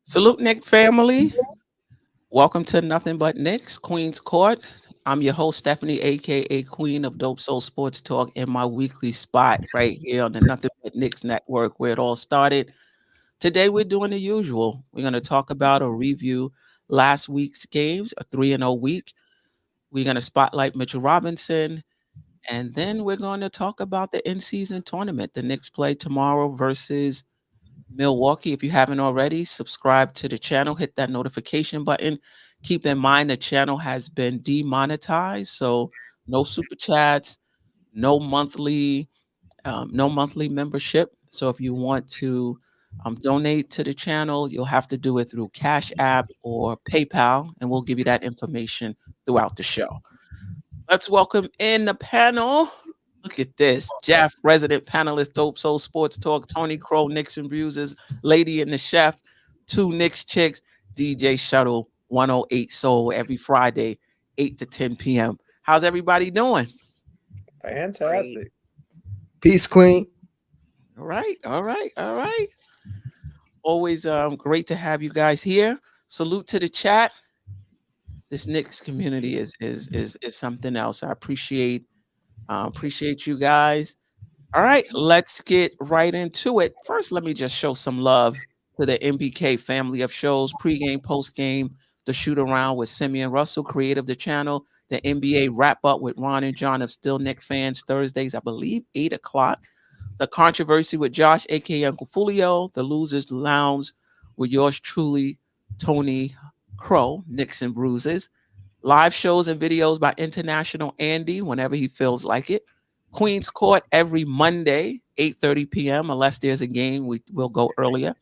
Salute, Nick family. Welcome to Nothing But Knicks, Queen's Court. I'm your host, Stephanie, aka Queen of Dope Soul Sports Talk, in my weekly spot right here on the Nothing But Knicks Network, where it all started. Today, we're doing the usual. We're going to talk about or review last week's games, a 3-0 week. We're going to spotlight Mitchell Robinson, and then we're going to talk about the in season tournament. The Knicks play tomorrow versus Milwaukee. If you haven't already, subscribe to the channel, hit that notification button. Keep in mind the channel has been demonetized, so no super chats, no monthly, no monthly membership. So if you want to donate to the channel, you'll have to do it through Cash App or PayPal, and we'll give you that information throughout the show. Let's welcome in the panel. Look at this. Jeff, resident panelist, Dope Soul Sports Talk, Tony Crow, Knicks and Bruises, Lady and the Chef, two Knicks chicks, DJ Shuttle, 108 Soul every Friday, 8 to 10 p.m. How's everybody doing? Great. Fantastic. Peace, Queen. All right, all right, all right. Always great to have you guys here. Salute to the chat. This Knicks community is something else. I appreciate you guys. All right, let's get right into it. First, let me just show some love to the MBK family of shows, pregame, postgame, the shoot around with Simeon Russell, creative the channel, the NBA wrap up with Ron and John of Still Nick fans, Thursdays, I believe, 8 o'clock. The controversy with Josh, aka Uncle Fulio, the losers lounge with yours truly, Tony Crow, Knicks and Bruises. Live shows and videos by International Andy whenever he feels like it. Queen's Court every Monday, 8:30 p.m. Unless there's a game, we will go earlier.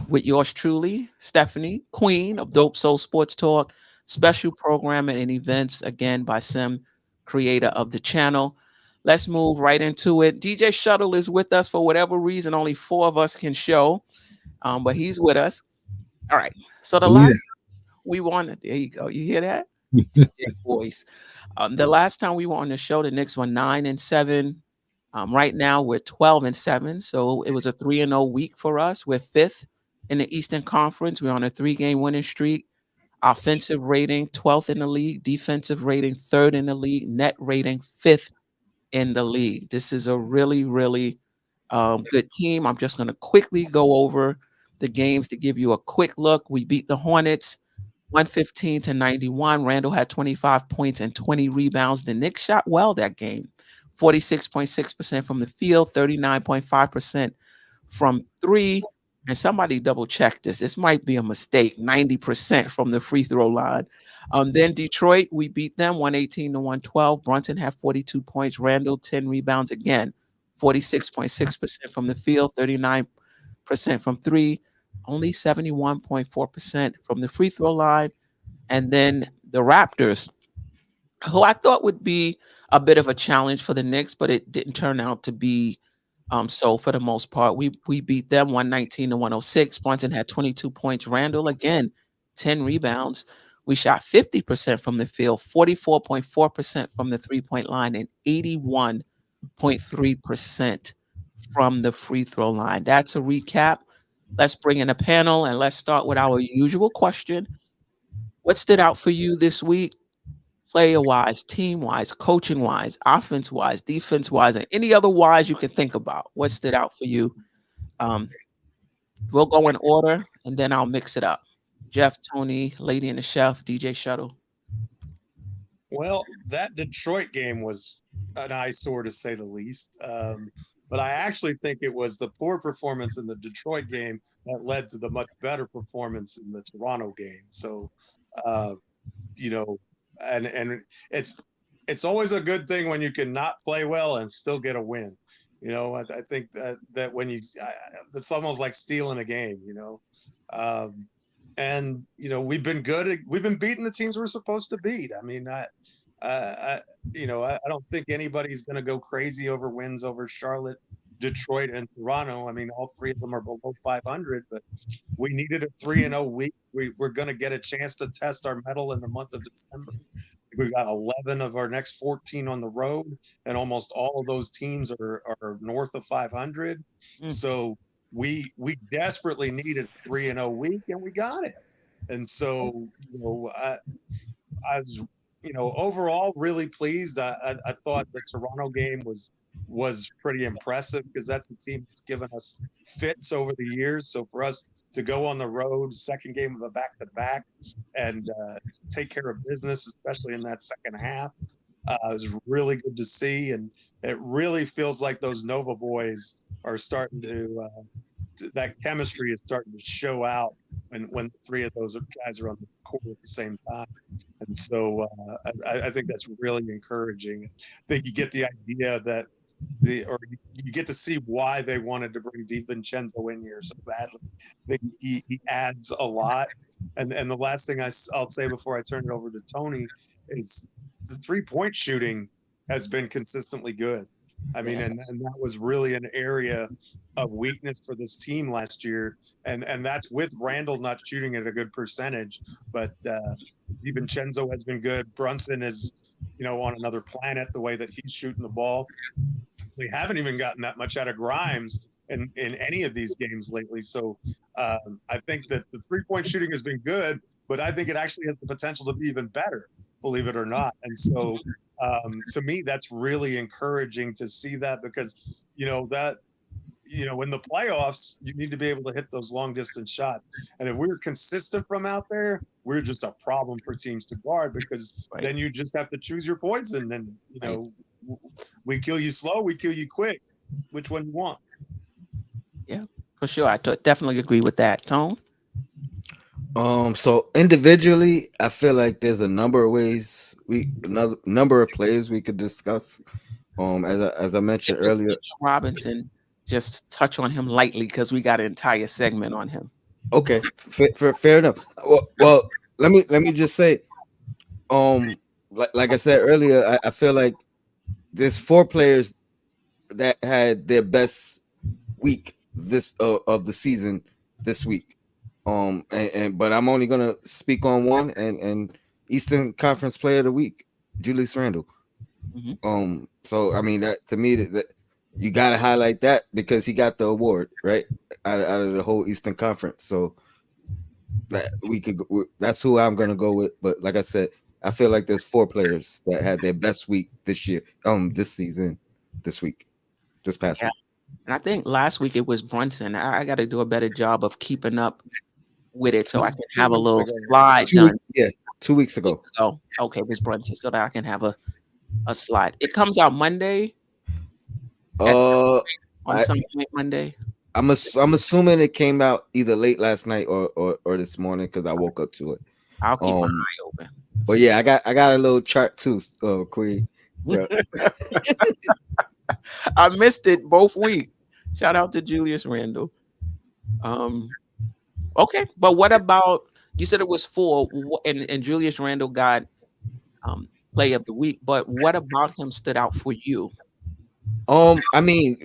With yours truly, Stephanie, Queen of Dope Soul Sports Talk. Special programming and events, again, by Sim, creator of the channel. Let's move right into it. DJ Shuttle is with us for whatever reason. Only four of us can show, but he's with us. All right. So the Yeah. last we won, there you go. You hear that? DJ voice. The last time we were on the show, the Knicks were 9-7. Right now we're 12-7. So it was a 3-0 week for us. We're fifth in the Eastern Conference. We're on a 3-game winning streak. Offensive rating 12th in the league. Defensive rating third in the league. Net rating fifth in the league. This is a really, really good team. I'm just going to quickly go over the games to give you a quick look. We beat the Hornets 115-91. Randle had 25 points and 20 rebounds. The Knicks shot well that game. 46.6% from the field, 39.5% from three. And somebody double check this. This might be a mistake. 90% from the free throw line. Then Detroit, we beat them 118-112. Brunson had 42 points. Randall, 10 rebounds again. 46.6% from the field, 39% from three, only 71.4% from the free throw line. And then the Raptors, who I thought would be a bit of a challenge for the Knicks, but it didn't turn out to be so for the most part. We beat them 119-106. Brunson had 22 points. Randall again, 10 rebounds. We shot 50% from the field, 44.4% from the three-point line, and 81.3% from the free throw line. That's a recap. Let's bring in a panel and let's start with our usual question. What stood out for you this week, player wise, team wise, coaching wise, offense wise, defense wise, and any other wise you can think about? What stood out for you? Um, we'll go in order and then I'll mix it up. Jeff, Tony, Lady and the Chef, DJ Shuttle. Well, that Detroit game was an eyesore to say the least. But I actually think it was the poor performance in the Detroit game that led to the much better performance in the Toronto game. So, uh, you know, and it's always a good thing when you can not play well and still get a win. I think that when it's almost like stealing a game. Um, and we've been we've been beating the teams we're supposed to beat. I mean, I don't think anybody's going to go crazy over wins over Charlotte, Detroit, and Toronto. I mean, all three of them are below 500, but we needed a 3-0 week. We're going to get a chance to test our mettle in the month of December. We've got 11 of our next 14 on the road, and almost all of those teams are north of 500. Mm. So we desperately needed a 3-0 week, and we got it. And so, I was, overall really pleased. I thought the Toronto game was pretty impressive because that's the team that's given us fits over the years. So for us to go on the road, second game of a back-to-back, and take care of business, especially in that second half, it was really good to see. And it really feels like those Nova boys are starting that chemistry is starting to show out when the three of those guys are on the court at the same time. And so I think that's really encouraging. I think you get the idea that you get to see why they wanted to bring Divincenzo in here so badly. I think he adds a lot. And the last thing I'll say before I turn it over to Tony is the 3-point shooting has been consistently good. I mean, and that was really an area of weakness for this team last year. And that's with Randle not shooting at a good percentage. But DiVincenzo has been good. Brunson is, on another planet the way that he's shooting the ball. We haven't even gotten that much out of Grimes in any of these games lately. So I think that the 3-point shooting has been good, but I think it actually has the potential to be even better, believe it or not. And so to me, that's really encouraging to see that because, in the playoffs, you need to be able to hit those long distance shots. And if we're consistent from out there, we're just a problem for teams to guard because then you just have to choose your poison. And, we kill you slow, we kill you quick. Which one you want? Yeah, for sure. I definitely agree with that. Tone? So individually, I feel like there's a number of ways another number of players we could discuss. As I mentioned earlier, Robinson, just touch on him lightly because we got an entire segment on him. Okay, fair enough. Well, let me just say, like I said earlier, I feel like there's 4 players that had their best week of the season this week. But I'm only gonna speak on one and Eastern Conference Player of the Week, Julius Randle. Mm-hmm. So I mean that to me that you gotta highlight that because he got the award right out of the whole Eastern Conference. So that that's who I'm gonna go with. But like I said, I feel like there's 4 players that had their best week this year, this season, this past week. And I think last week it was Brunson. I got to do a better job of keeping up with it so I can have a little slide done. 2 weeks ago. Okay, it was Brunson, so that I can have a slide. It comes out Monday. On some point Monday. I'm assuming it came out either late last night or this morning because I woke up to it. I'll keep my eye open. But yeah, I got a little chart too, Queen. So. I missed it both weeks. Shout out to Julius Randle. Okay, but what about you said it was 4 and Julius Randle got play of the week, but what about him stood out for you? I mean,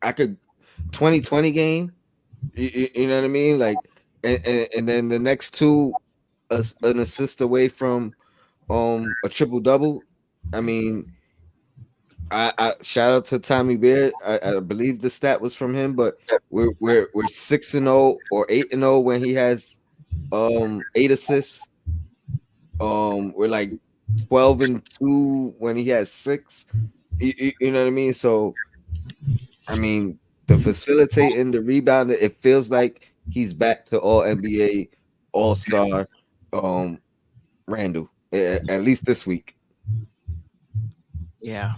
I could 2020 game, you know what I mean? Like, and then the next 2, an assist away from a triple double. I mean, I shout out to Tommy Beard. I believe the stat was from him, but we're 6-0 or 8-0 when he has 8 assists. We're like 12-2 when he has 6. You know what I mean? So, I mean, the facilitating, the rebounding, it feels like he's back to all NBA, all star, Randle, at least this week. Yeah.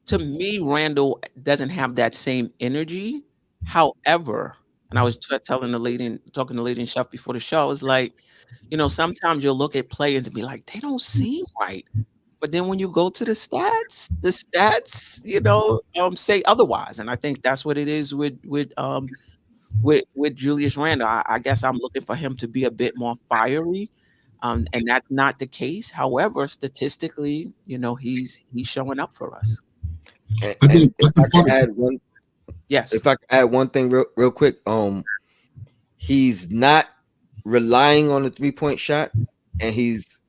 To me, Randle doesn't have that same energy. However, and I was talking to Lady and Chef before the show, I was like, sometimes you'll look at players and be like, they don't seem right. But then when you go to the stats, say otherwise. And I think that's what it is with Julius Randle. I guess I'm looking for him to be a bit more fiery. And that's not the case. However, statistically, he's showing up for us. And if I can add one, yes, if I can add one thing real quick, he's not relying on the 3-point shot, and he's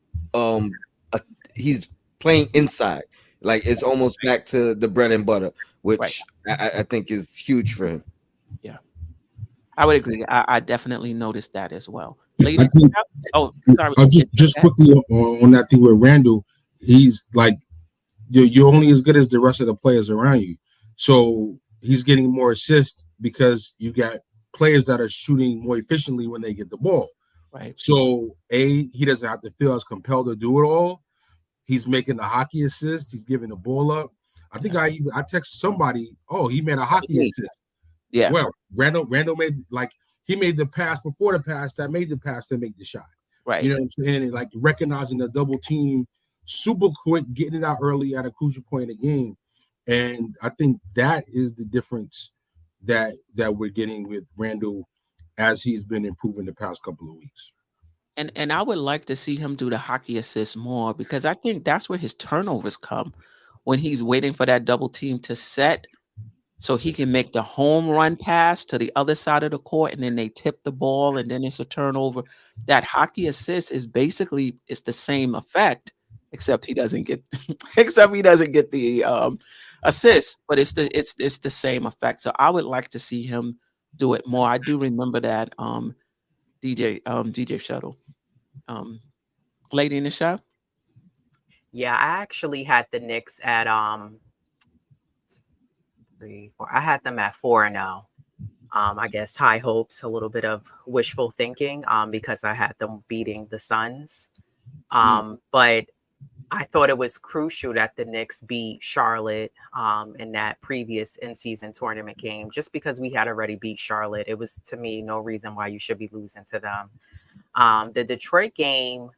playing inside. Like it's almost back to the bread and butter, Right. which I think is huge for him. Yeah. I would agree. I definitely noticed that as well. I Lady, think oh, sorry. just quickly on that thing with Randall, he's like you're only as good as the rest of the players around you. So he's getting more assists because you got players that are shooting more efficiently when they get the ball. Right. So he doesn't have to feel as compelled to do it all. He's making the hockey assist. He's giving the ball up. I think Yes. I texted somebody. Oh, he made a That was hockey me. assist. Yeah. Well, Randall made like he made the pass before the pass that made the pass to make the shot. Right. You know what I'm saying? And like recognizing the double team super quick, getting it out early at a crucial point in the game. And I think that is the difference that we're getting with Randall as he's been improving the past couple of weeks. And I would like to see him do the hockey assist more because I think that's where his turnovers come when he's waiting for that double team to set so he can make the home run pass to the other side of the court and then they tip the ball and then it's a turnover. That hockey assist is basically it's the same effect except he doesn't get except he doesn't get the assist, but it's the same effect. So I would like to see him do it more. I do remember that DJ Shuttle. Um Lady in the shop. Yeah, I actually had the Knicks at 3, 4. I had them at 4-0. I guess high hopes, a little bit of wishful thinking, because I had them beating the Suns. But I thought it was crucial that the Knicks beat Charlotte in that previous in-season tournament game, just because we had already beat Charlotte. It was, to me, no reason why you should be losing to them. The Detroit game,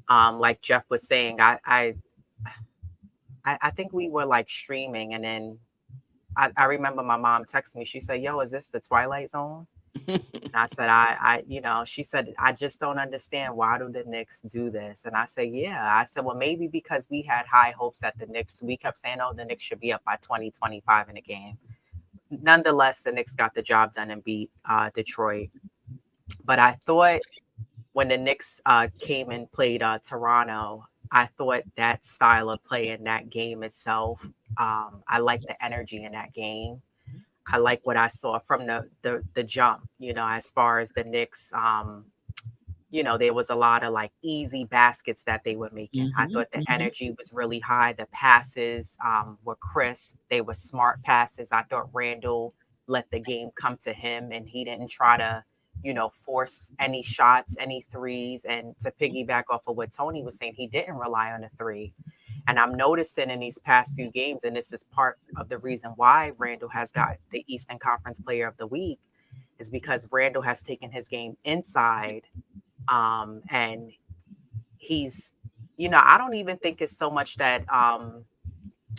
like Jeff was saying, I think we were like streaming, and then I remember my mom texted me. She said, "Yo, is this the Twilight Zone?" And I said, she said, "I just don't understand. Why do the Knicks do this?" And I said, "Yeah." I said, "Well, maybe because we had high hopes that the Knicks, we kept saying, oh, the Knicks should be up by 20, 25 in the game." Nonetheless, the Knicks got the job done and beat Detroit. But I thought when the Knicks came and played Toronto, I thought that style of play in that game itself, I like the energy in that game. I like what I saw from the jump, as far as the Knicks, there was a lot of like easy baskets that they were making. I thought the energy was really high. The passes were crisp. They were smart passes. I thought Randall let the game come to him and he didn't try to, force any shots, any threes. And to piggyback off of what Tony was saying, he didn't rely on a three. And I'm noticing in these past few games, and this is part of the reason why Randall has got the Eastern Conference Player of the Week, is because Randall has taken his game inside. And he's, I don't even think it's so much that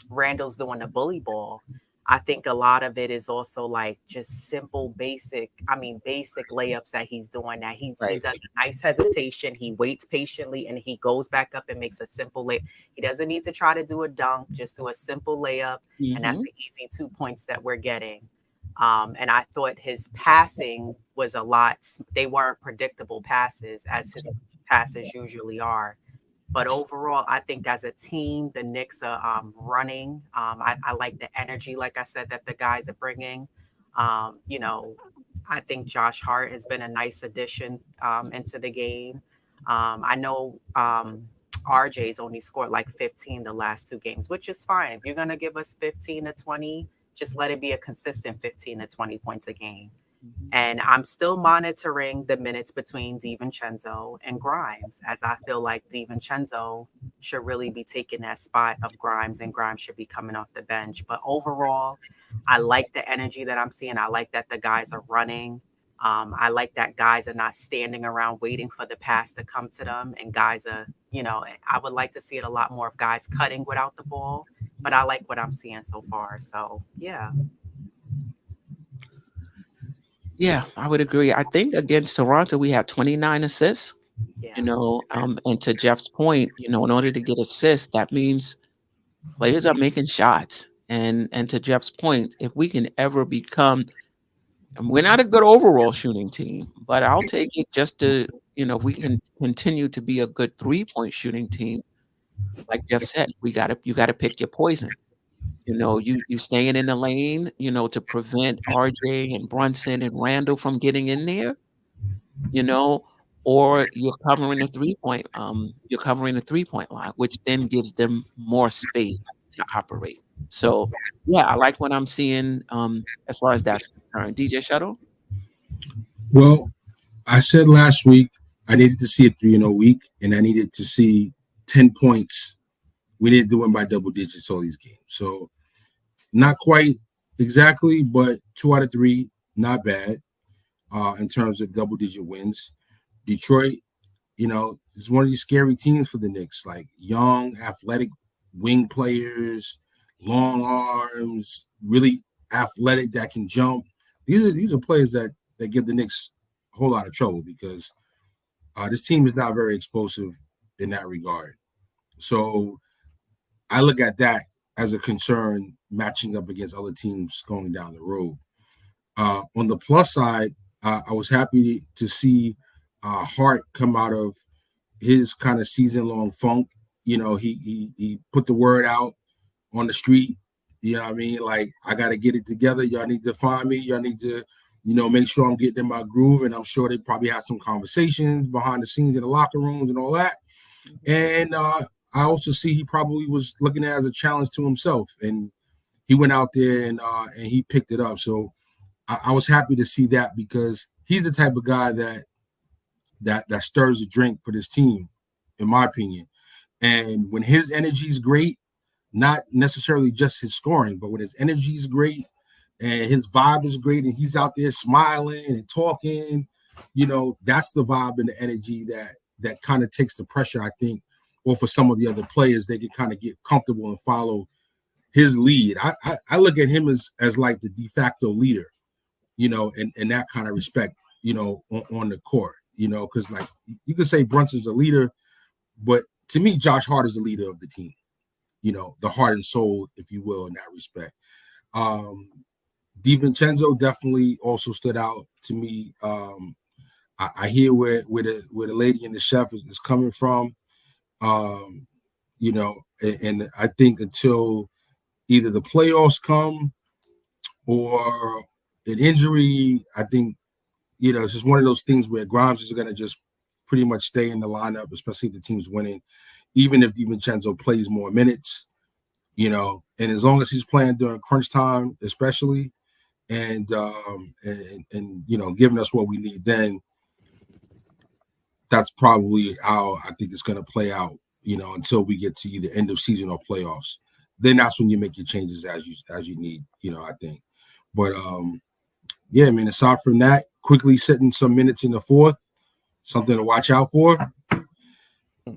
Randall's doing the bully ball. I think a lot of it is also like just simple, basic layups that he's doing, that he does a nice hesitation. He waits patiently and he goes back up and makes a simple layup. He doesn't need to try to do a dunk, just do a simple layup. And that's the easy 2 points that we're getting. And I thought his passing was they weren't predictable passes as his passes usually are. But overall, I think as a team, the Knicks are running. I like the energy, like I said, that the guys are bringing. I think Josh Hart has been a nice addition into the game. I know RJ's only scored like 15 the last 2 games, which is fine. If you're going to give us 15 to 20, just let it be a consistent 15 to 20 points a game. And I'm still monitoring the minutes between Divincenzo and Grimes, as I feel like Divincenzo should really be taking that spot of Grimes, and Grimes should be coming off the bench. But overall, I like the energy that I'm seeing. I like that the guys are running. I like that guys are not standing around waiting for the pass to come to them. And guys are, I would like to see it a lot more of guys cutting without the ball. But I like what I'm seeing so far. So, yeah. Yeah, I would agree. I think against Toronto, we had 29 assists, Yeah. And to Jeff's point, in order to get assists, that means players are making shots. And to Jeff's point, if we can ever become, and we're not a good overall shooting team, but I'll take it just to, if we can continue to be a good 3-point shooting team, like Jeff said, you gotta pick your poison. You staying in the lane, to prevent RJ and Brunson and Randall from getting in there, you know, or you're covering the 3-point line, which then gives them more space to operate. So yeah, I like what I'm seeing as far as that's concerned. DJ Shuttle? Well, I said last week I needed to see a 3-0 week, and I needed to see 10 points. We needed to win by double digits all these games. So not quite exactly, but 2 out of 3, not bad in terms of double digit wins. Detroit, is one of these scary teams for the Knicks, like young, athletic wing players, long arms, really athletic that can jump. These are players that give the Knicks a whole lot of trouble because this team is not very explosive in that regard. So I look at that as a concern matching up against other teams going down the road. On the plus side, I was happy to see Hart come out of his kind of season-long funk. He put the word out on the street. You know what I mean? Like, I got to get it together. Y'all need to find me. Y'all need to, make sure I'm getting in my groove. And I'm sure they probably had some conversations behind the scenes in the locker rooms and all that. And I also see he probably was looking at it as a challenge to himself. And he went out there and he picked it up. So I was happy to see that because he's the type of guy that stirs the drink for this team, in my opinion. And when his energy is great, not necessarily just his scoring, but when his energy is great and his vibe is great and he's out there smiling and talking, that's the vibe and the energy that kind of takes the pressure, I think, or for some of the other players, they can kind of get comfortable and follow his lead. I look at him as like the de facto leader, in that kind of respect, on the court, because like you could say Brunson's a leader, but to me, Josh Hart is the leader of the team, the heart and soul, if you will, in that respect. Divincenzo definitely also stood out to me. I hear where the lady and the chef is coming from, and I think until either the playoffs come or an injury, I think, it's just one of those things where Grimes is going to just pretty much stay in the lineup, especially if the team's winning, even if DiVincenzo plays more minutes, and as long as he's playing during crunch time, especially, and giving us what we need, then that's probably how I think it's going to play out, until we get to either end of season or playoffs. Then that's when you make your changes as you need, I think. But yeah, man, aside from that, quickly sitting some minutes in the fourth, something to watch out for.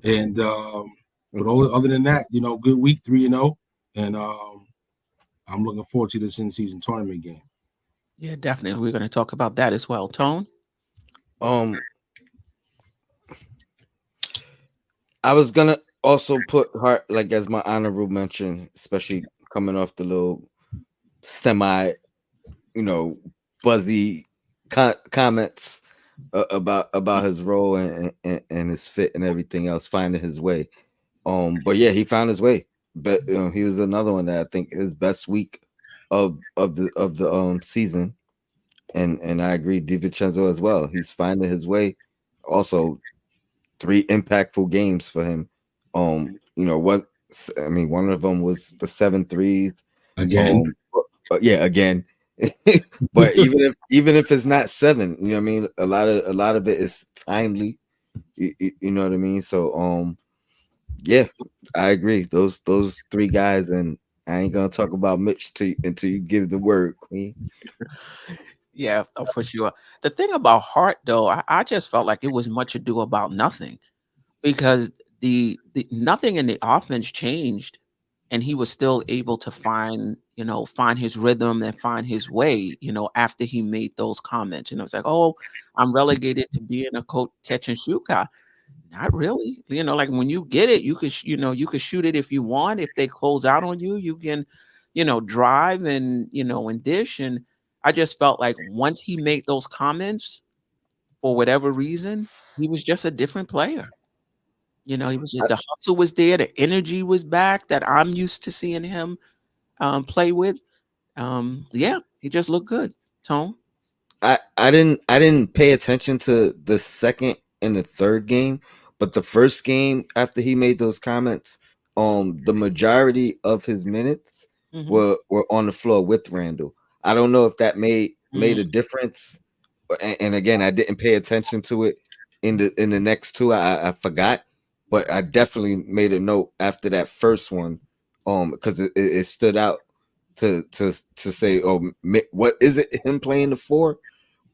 And but other than that, good week, 3-0, and I'm looking forward to this in-season tournament game. Yeah, definitely. We're going to talk about that as well. Tone? I was gonna also put Hart like as my honorable mention, especially coming off the little semi, buzzy comments about his role and his fit and everything else, finding his way. But yeah, he found his way. But he was another one that I think his best week of the season, and I agree, DiVincenzo as well. He's finding his way. Also, 3 impactful games for him. What I mean, one of them was the 7 threes Again. Yeah, again. But even if it's not 7, I mean, a lot of it is timely. You know what I mean? So yeah, I agree. Those 3 guys, and I ain't gonna talk about Mitch until you give the word, Queen. Yeah, for sure. The thing about Hart, though, I just felt like it was much ado about nothing because the nothing in the offense changed, and he was still able to find his rhythm and find his way, after he made those comments. And it was like, oh, I'm relegated to being a catch and shoot guy. Not really. Like when you get it, you could, you could shoot it if you want. If they close out on you, you can, drive and dish. And I just felt like once he made those comments, for whatever reason, he was just a different player. You know, he was the hustle was there, the energy was back that I'm used to seeing him play with. Yeah, he just looked good. Tone. I didn't pay attention to the second and the third game, but the first game after he made those comments, the majority of his minutes Mm-hmm. were on the floor with Randall. I don't know if that made a difference. And again, I didn't pay attention to it in the next two. I forgot, but I definitely made a note after that first one, because it stood out to say, oh, what is it? Him playing the four?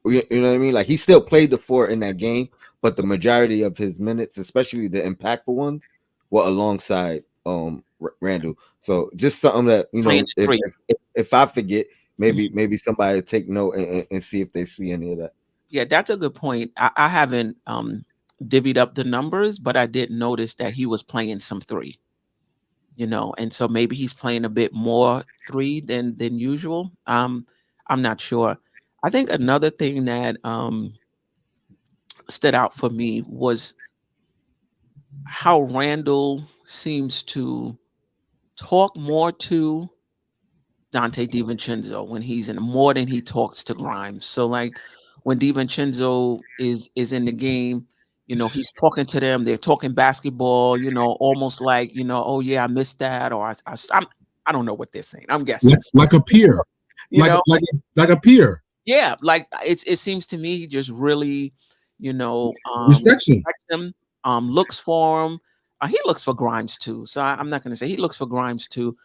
You know what I mean? Like, he still played the four in that game, but the majority of his minutes, especially the impactful ones, were alongside Randall. So just something that, Playing the three. if I forget, Mhm. maybe somebody take note and see if they see any of that. Yeah, that's a good point. I haven't divvied up the numbers, but I did notice that he was playing some three. You know, and so maybe he's playing a bit more three than usual. I'm not sure. I think another thing that stood out for me was how Randall seems to talk more to Dante DiVincenzo when he's in more than he talks to Grimes. So like when DiVincenzo is in the game, you know, he's talking to them, they're talking basketball, you know, almost like, you know, oh yeah, I missed that, or I don't know what they're saying. I'm guessing. Like a peer, You know, like a peer. yeah, like it seems to me he just really, you know, Respects him. respects him, looks for him. He looks for Grimes too. So I'm not going to say he looks for Grimes too,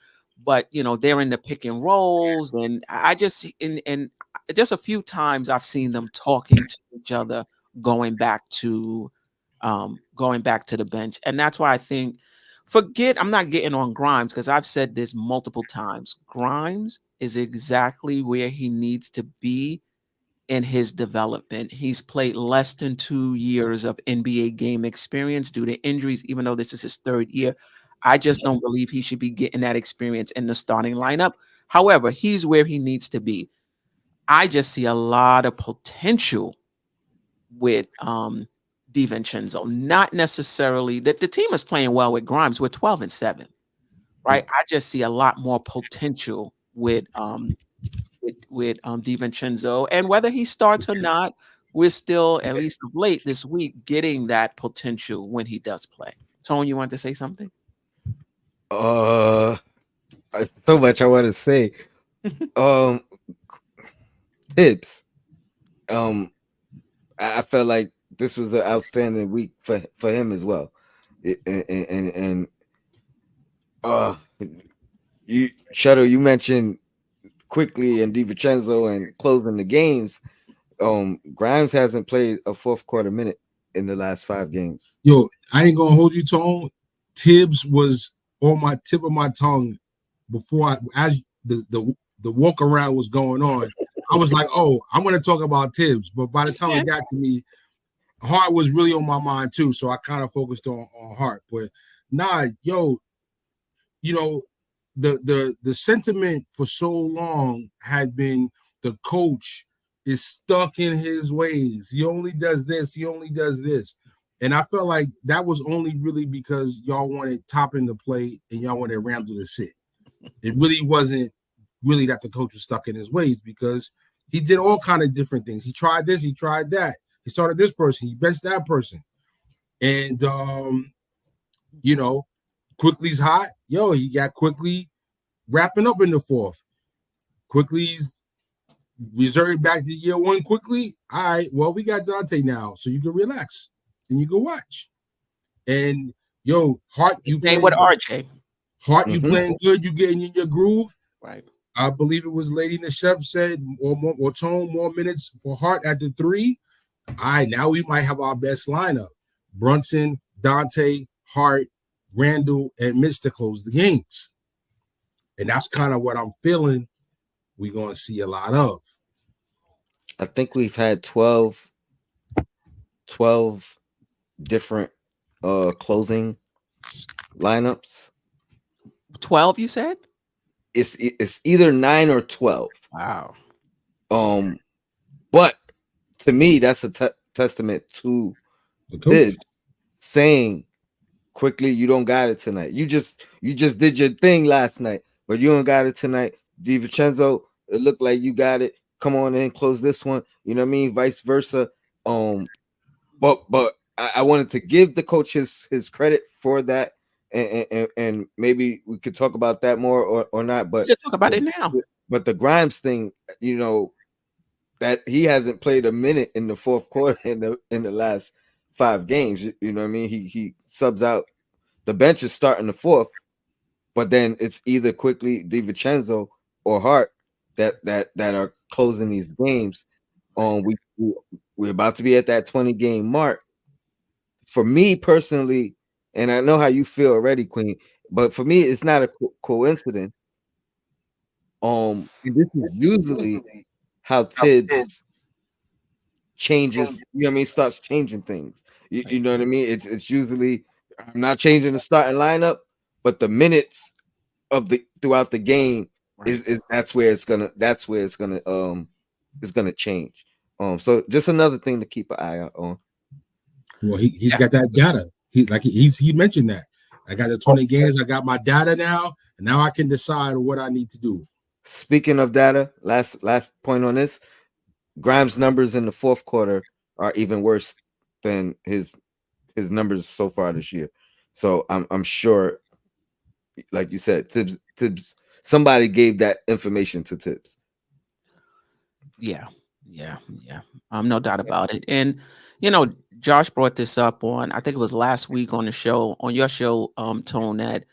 but you know they're in the pick and rolls, and I just and just a few times I've seen them talking to each other, going back to the bench, and that's why I think forget I'm not getting on Grimes because I've said this multiple times. Grimes is exactly where he needs to be in his development. He's played less than 2 years of NBA game experience due to injuries, even though this is his third year. I just don't believe he should be getting that experience in the starting lineup. However, he's where he needs to be. I just see a lot of potential with DiVincenzo. Not necessarily that the team is playing well with Grimes. We're 12-7, right? I just see a lot more potential with DiVincenzo, and whether he starts or not, we're still, at least of late this week, getting that potential when he does play. Tone, you want to say something? So much I want to say. Um, Thibs. I felt like this was an outstanding week for him as well. And you Shadow, you mentioned quickly and DiVincenzo and closing the games. Grimes hasn't played a fourth quarter minute in the last 5 games. Yo, I ain't gonna hold you, Tone. Thibs was on my tip of my tongue before as the walk around was going on. I was like, oh, I'm gonna talk about Thibs, but by the time it got to me, Hart was really on my mind too, so I kind of focused on Hart. But nah, yo, you know, the sentiment for so long had been the coach is stuck in his ways. He only does this. He only does this. And I felt like that was only really because y'all wanted Toppin to play and y'all wanted Randle to sit. It really wasn't really that the coach was stuck in his ways because he did all kind of different things. He tried this, he tried that. He started this person, he benched that person. And you know, Quickly's hot. Yo, he got Quickly wrapping up in the fourth. Quickly's reserved back to year one quickly. All right, well, we got Dante now, so you can relax and you can watch. And yo, Hart, you Same with RJ. Hart, you playing good, you getting in your groove. Right. I believe it was Lady Nashef said, or Tone, more minutes for Hart at the 3. All right, now we might have our best lineup. Brunson, Dante, Hart, Randle, and Mitch to close the games. And that's kind of what I'm feeling we're going to see a lot of. I think we've had 12 different closing lineups. 12, you said? It's either 9 or 12. Wow. But to me, that's a testament to The coach Thibs saying quickly, you don't got it tonight. You just did your thing last night, but you don't got it tonight. Divincenzo, it looked like you got it. Come on in, close this one. You know what I mean? Vice versa. But I wanted to give the coach his credit for that, and maybe we could talk about that more or not. We can talk about it now. But the Grimes thing, that he hasn't played a minute in the fourth quarter in the last 5 games. You know what I mean? He subs out. The bench is starting the fourth, but then it's either quickly Divincenzo or Hart that are closing these games. We're about to be at that 20 game mark. For me personally, and I know how you feel already, Queen, but for me, it's not a coincidence. And this is usually how Thibs changes, you know what I mean, starts changing things. You know what I mean? It's usually, I'm not changing the starting lineup, but the minutes of the throughout the game is that's where it's gonna change. So just another thing to keep an eye out on. Well, he's got that data. He mentioned that. I got the 20 games. I got my data now, and now I can decide what I need to do. Speaking of data, last point on this, Grimes' numbers in the fourth quarter are even worse than his numbers so far this year. So I'm sure, like you said, Thibs, somebody gave that information to Thibs. Yeah. No doubt about it. And Josh brought this up on, I think it was last week on the show, on your show, Tone, that,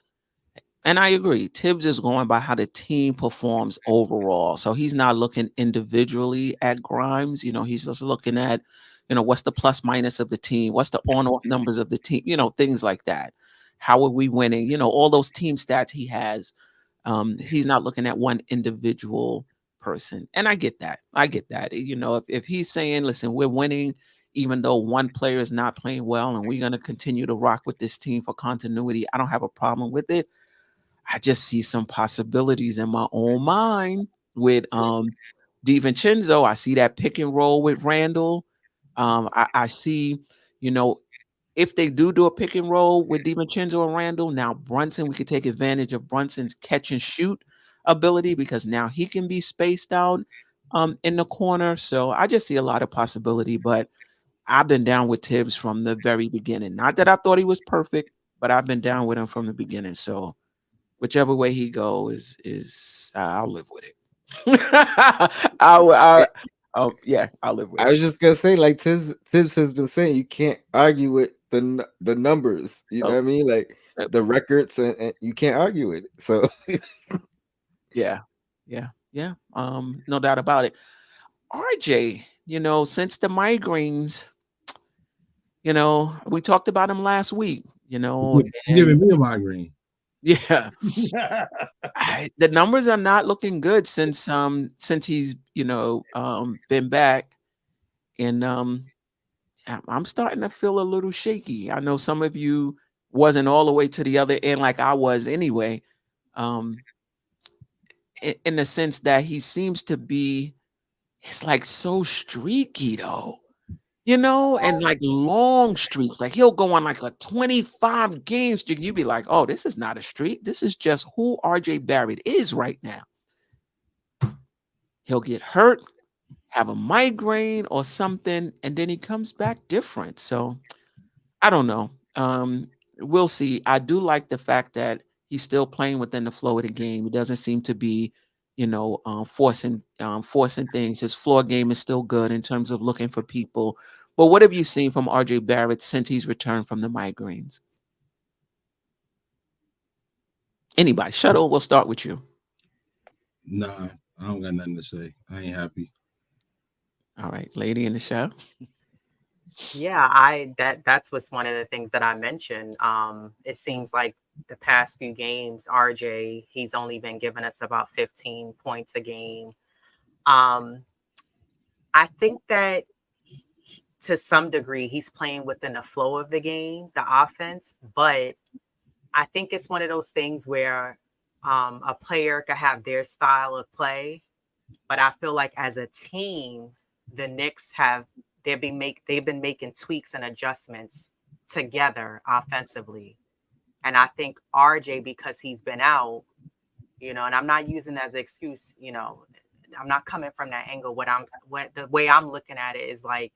and I agree, Thibs is going by how the team performs overall. So he's not looking individually at Grimes. He's just looking at, what's the plus minus of the team, what's the on-off numbers of the team, things like that. How are we winning? All those team stats he has. He's not looking at one individual person. And I get that. If he's saying, listen, we're winning, even though one player is not playing well, and we're going to continue to rock with this team for continuity, I don't have a problem with it. I just see some possibilities in my own mind with Divincenzo. I see that pick and roll with Randle. I see, if they do a pick and roll with Divincenzo and Randle, now Brunson, we could take advantage of Brunson's catch and shoot ability, because now he can be spaced out in the corner. So I just see a lot of possibility, but I've been down with Thibs from the very beginning. Not that I thought he was perfect, but I've been down with him from the beginning. So whichever way he goes is I'll live with it. I'll live with I it. was just gonna say, like Thibs has been saying, you can't argue with the numbers. You know what I mean? Like the records, and you can't argue with it. So Yeah. No doubt about it. RJ, since the migraines, we talked about him last week, You're giving me a migraine. yeah. The numbers are not looking good since he's been back, and I'm starting to feel a little shaky. I know some of you wasn't all the way to the other end like I was anyway, in the sense that he seems to be, it's like so streaky though, and like long streaks. Like he'll go on like a 25 game streak. You'd be like, oh, this is not a streak. This is just who RJ Barrett is right now. He'll get hurt, have a migraine or something, and then he comes back different. So I don't know. We'll see. I do like the fact that he's still playing within the flow of the game. He doesn't seem to be, forcing things. His floor game is still good in terms of looking for people. But what have you seen from RJ Barrett since he's returned from the migraines? Anybody? Shuttle, we'll start with you. Nah, I don't got nothing to say. I ain't happy. All right, lady in the show. Yeah, that's what's one of the things that I mentioned. It seems like the past few games, RJ, he's only been giving us about 15 points a game. I think that to some degree he's playing within the flow of the game, the offense, but I think it's one of those things where a player could have their style of play, but I feel like as a team, the Knicks they've been making tweaks and adjustments together offensively. And I think RJ, because he's been out, and I'm not using it as an excuse, I'm not coming from that angle. What the way I'm looking at it is like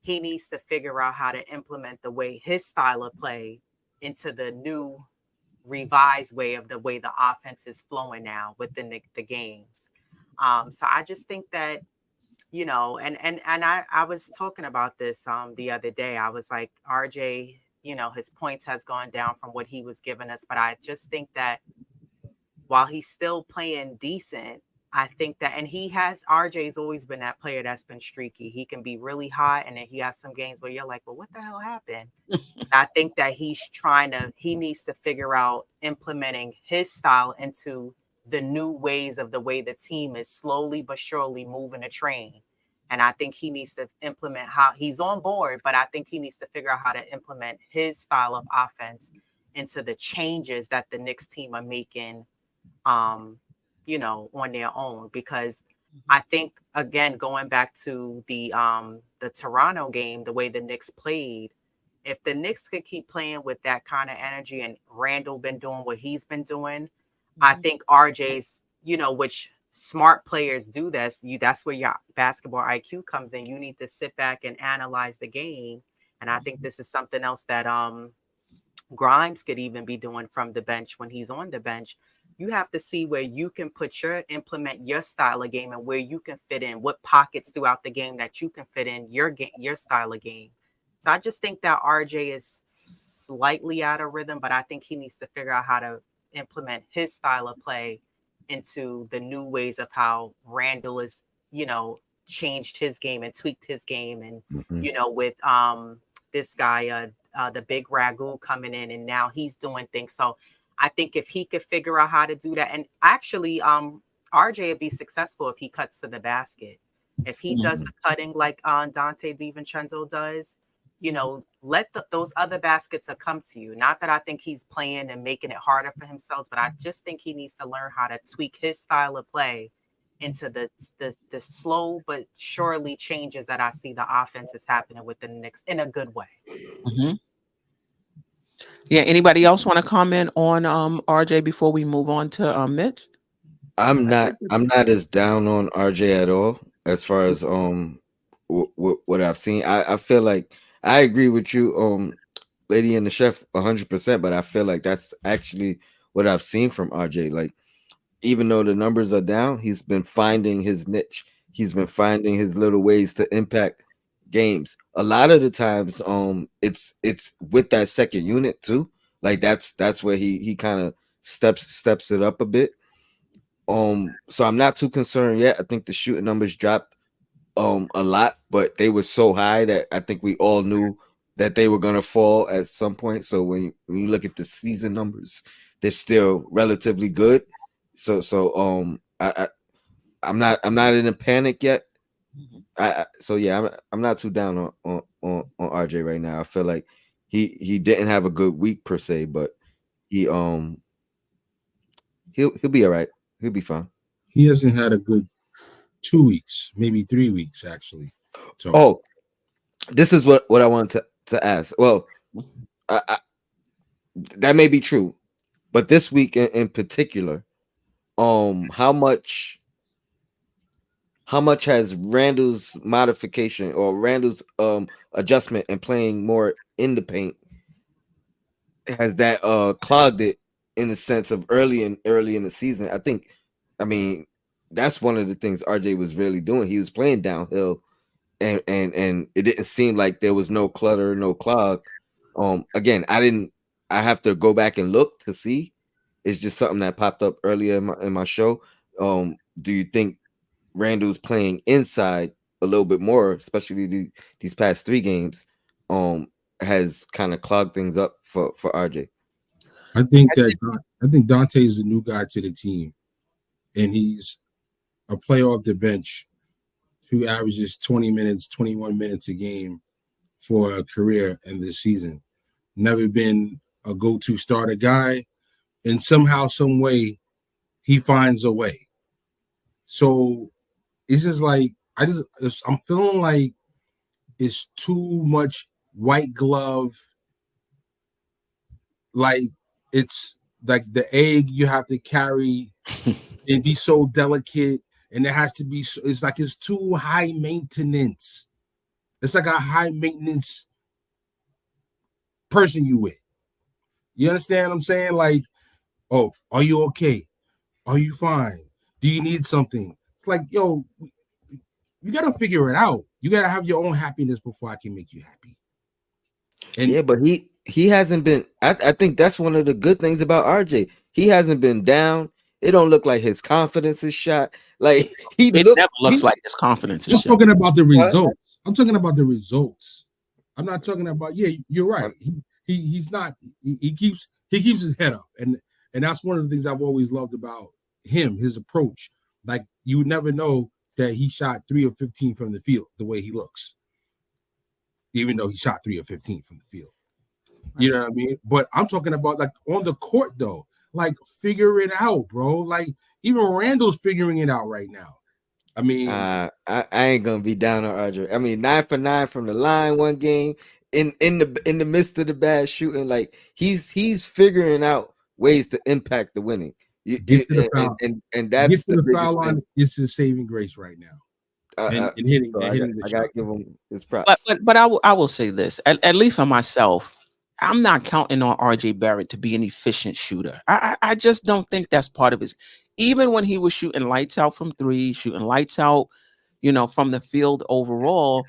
he needs to figure out how to implement his style of play into the new revised way of the way the offense is flowing now within the games. So I just think that, and I was talking about this the other day. I was like, RJ, his points has gone down from what he was giving us, but I just think that while he's still playing decent, I think that, and RJ's always been that player that's been streaky. He can be really hot, and then he has some games where you're like, well, what the hell happened? I think that he needs to figure out implementing his style into the new ways of the way the team is slowly but surely moving a train. And I think he needs to implement how he's on board, but I think he needs to figure out how to implement his style of offense into the changes that the Knicks team are making, on their own. Because I think, again, going back to the Toronto game, the way the Knicks played, if the Knicks could keep playing with that kind of energy and Randle been doing what he's been doing, I think RJ's, which smart players do this. That's where your basketball IQ comes in. You need to sit back and analyze the game. And I think this is something else that Grimes could even be doing from the bench when he's on the bench. You have to see where you can implement your style of game and where you can fit in, what pockets throughout the game that you can fit in your style of game. So I just think that RJ is slightly out of rhythm, but I think he needs to figure out how to implement his style of play into the new ways of how Randle is, changed his game and tweaked his game. And, with this guy, the big Ragu coming in, and now he's doing things. So I think if he could figure out how to do that, and actually RJ would be successful if he cuts to the basket. If he does the cutting like Dante Divincenzo does, let those other baskets come to you. Not that I think he's playing and making it harder for himself, but I just think he needs to learn how to tweak his style of play into the slow but surely changes that I see the offense is happening with the Knicks in a good way. Mm-hmm. Yeah. Anybody else want to comment on RJ before we move on to Mitch? I'm not as down on RJ at all as far as what I've seen. I feel like I agree with you, Lady and the Chef, 100%. But I feel like that's actually what I've seen from RJ. Like, even though the numbers are down, he's been finding his niche. He's been finding his little ways to impact games. A lot of the times, it's with that second unit too. Like that's where he kind of steps it up a bit. So I'm not too concerned yet. I think the shooting numbers dropped a lot, but they were so high that I think we all knew that they were gonna fall at some point. So when you look at the season numbers, they're still relatively good. So I'm not in a panic yet. I'm not too down on RJ right now. I feel like he didn't have a good week per se, but he'll be all right. He'll be fine. He hasn't had a good 2 weeks, maybe 3 weeks actually. So Oh, this is what I wanted to ask. Well, that may be true, but this week in particular, how much has Randle's modification or Randle's adjustment and playing more in the paint, has that clogged it in the sense of early in the season? I mean that's one of the things RJ was really doing. He was playing downhill, and it didn't seem like there was no clutter, no clog. Again, I have to go back and look to see. It's just something that popped up earlier in my show. Do you think Randle's playing inside a little bit more, especially these past 3 games, has kind of clogged things up for RJ? I think Dante is a new guy to the team, and he's a player off the bench who averages 20 minutes, 21 minutes a game for a career in this season. Never been a go-to starter guy, and somehow, some way, he finds a way. So it's just like I'm feeling like it's too much white glove. Like it's like the egg you have to carry and be so delicate, and it has to be. It's like it's too high maintenance. It's like a high maintenance person you with. You understand what I'm saying? Like, oh, are you okay? Are you fine? Do you need something? It's like, yo, you gotta figure it out. You gotta have your own happiness before I can make you happy. And yeah, but he hasn't been. I think that's one of the good things about RJ. He hasn't been down. It don't look like his confidence is shot. Like It never looks like his confidence is I'm shot. talking about the results. I'm talking about the results. I'm not talking about. Yeah, you're right. He's not. He keeps his head up, and that's one of the things I've always loved about him. His approach. Like you would never know that he shot 3 of 15 from the field the way he looks, even though he shot 3 of 15 from the field. You know what I mean? But I'm talking about like on the court though. Like figure it out, bro. Like even Randall's figuring it out right now. I mean, I ain't gonna be down on RJ. I mean, 9 for 9 from the line one game in the midst of the bad shooting. Like he's figuring out ways to impact the winning. get to the foul. And Get that's to the the biggest foul line thing. is his saving grace right now, and hitting So and hitting the I shot. gotta give him his props. But I will say this, at least for myself, I'm not counting on RJ Barrett to be an efficient shooter. I just don't think that's part of his. Even when he was shooting lights out from three, shooting lights out, from the field overall,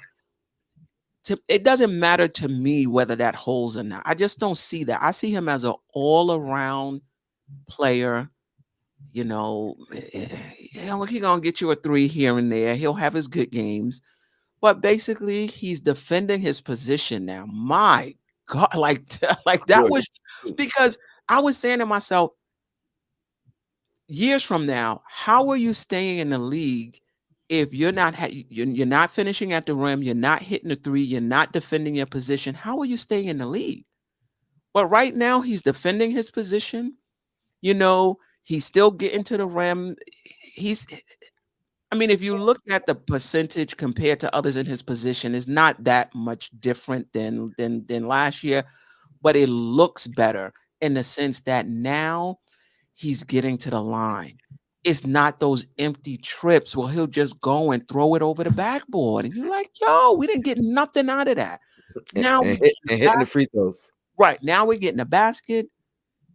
it doesn't matter to me whether that holds or not. I just don't see that. I see him as an all around player. He's gonna get you a three here and there. He'll have his good games. But basically, he's defending his position now. My God, like that was because I was saying to myself, years from now, how are you staying in the league if you're not you're not finishing at the rim, you're not hitting the three, you're not defending your position? How are you staying in the league? But right now, he's defending his position. He's still getting to the rim. He's I mean, if you look at the percentage compared to others in his position, it's not that much different than last year, but it looks better in the sense that now he's getting to the line. It's not those empty trips where he'll just go and throw it over the backboard. And you're like, yo, we didn't get nothing out of that. Now we get the Hitting the basket. free throws. Right. Now we're getting the basket.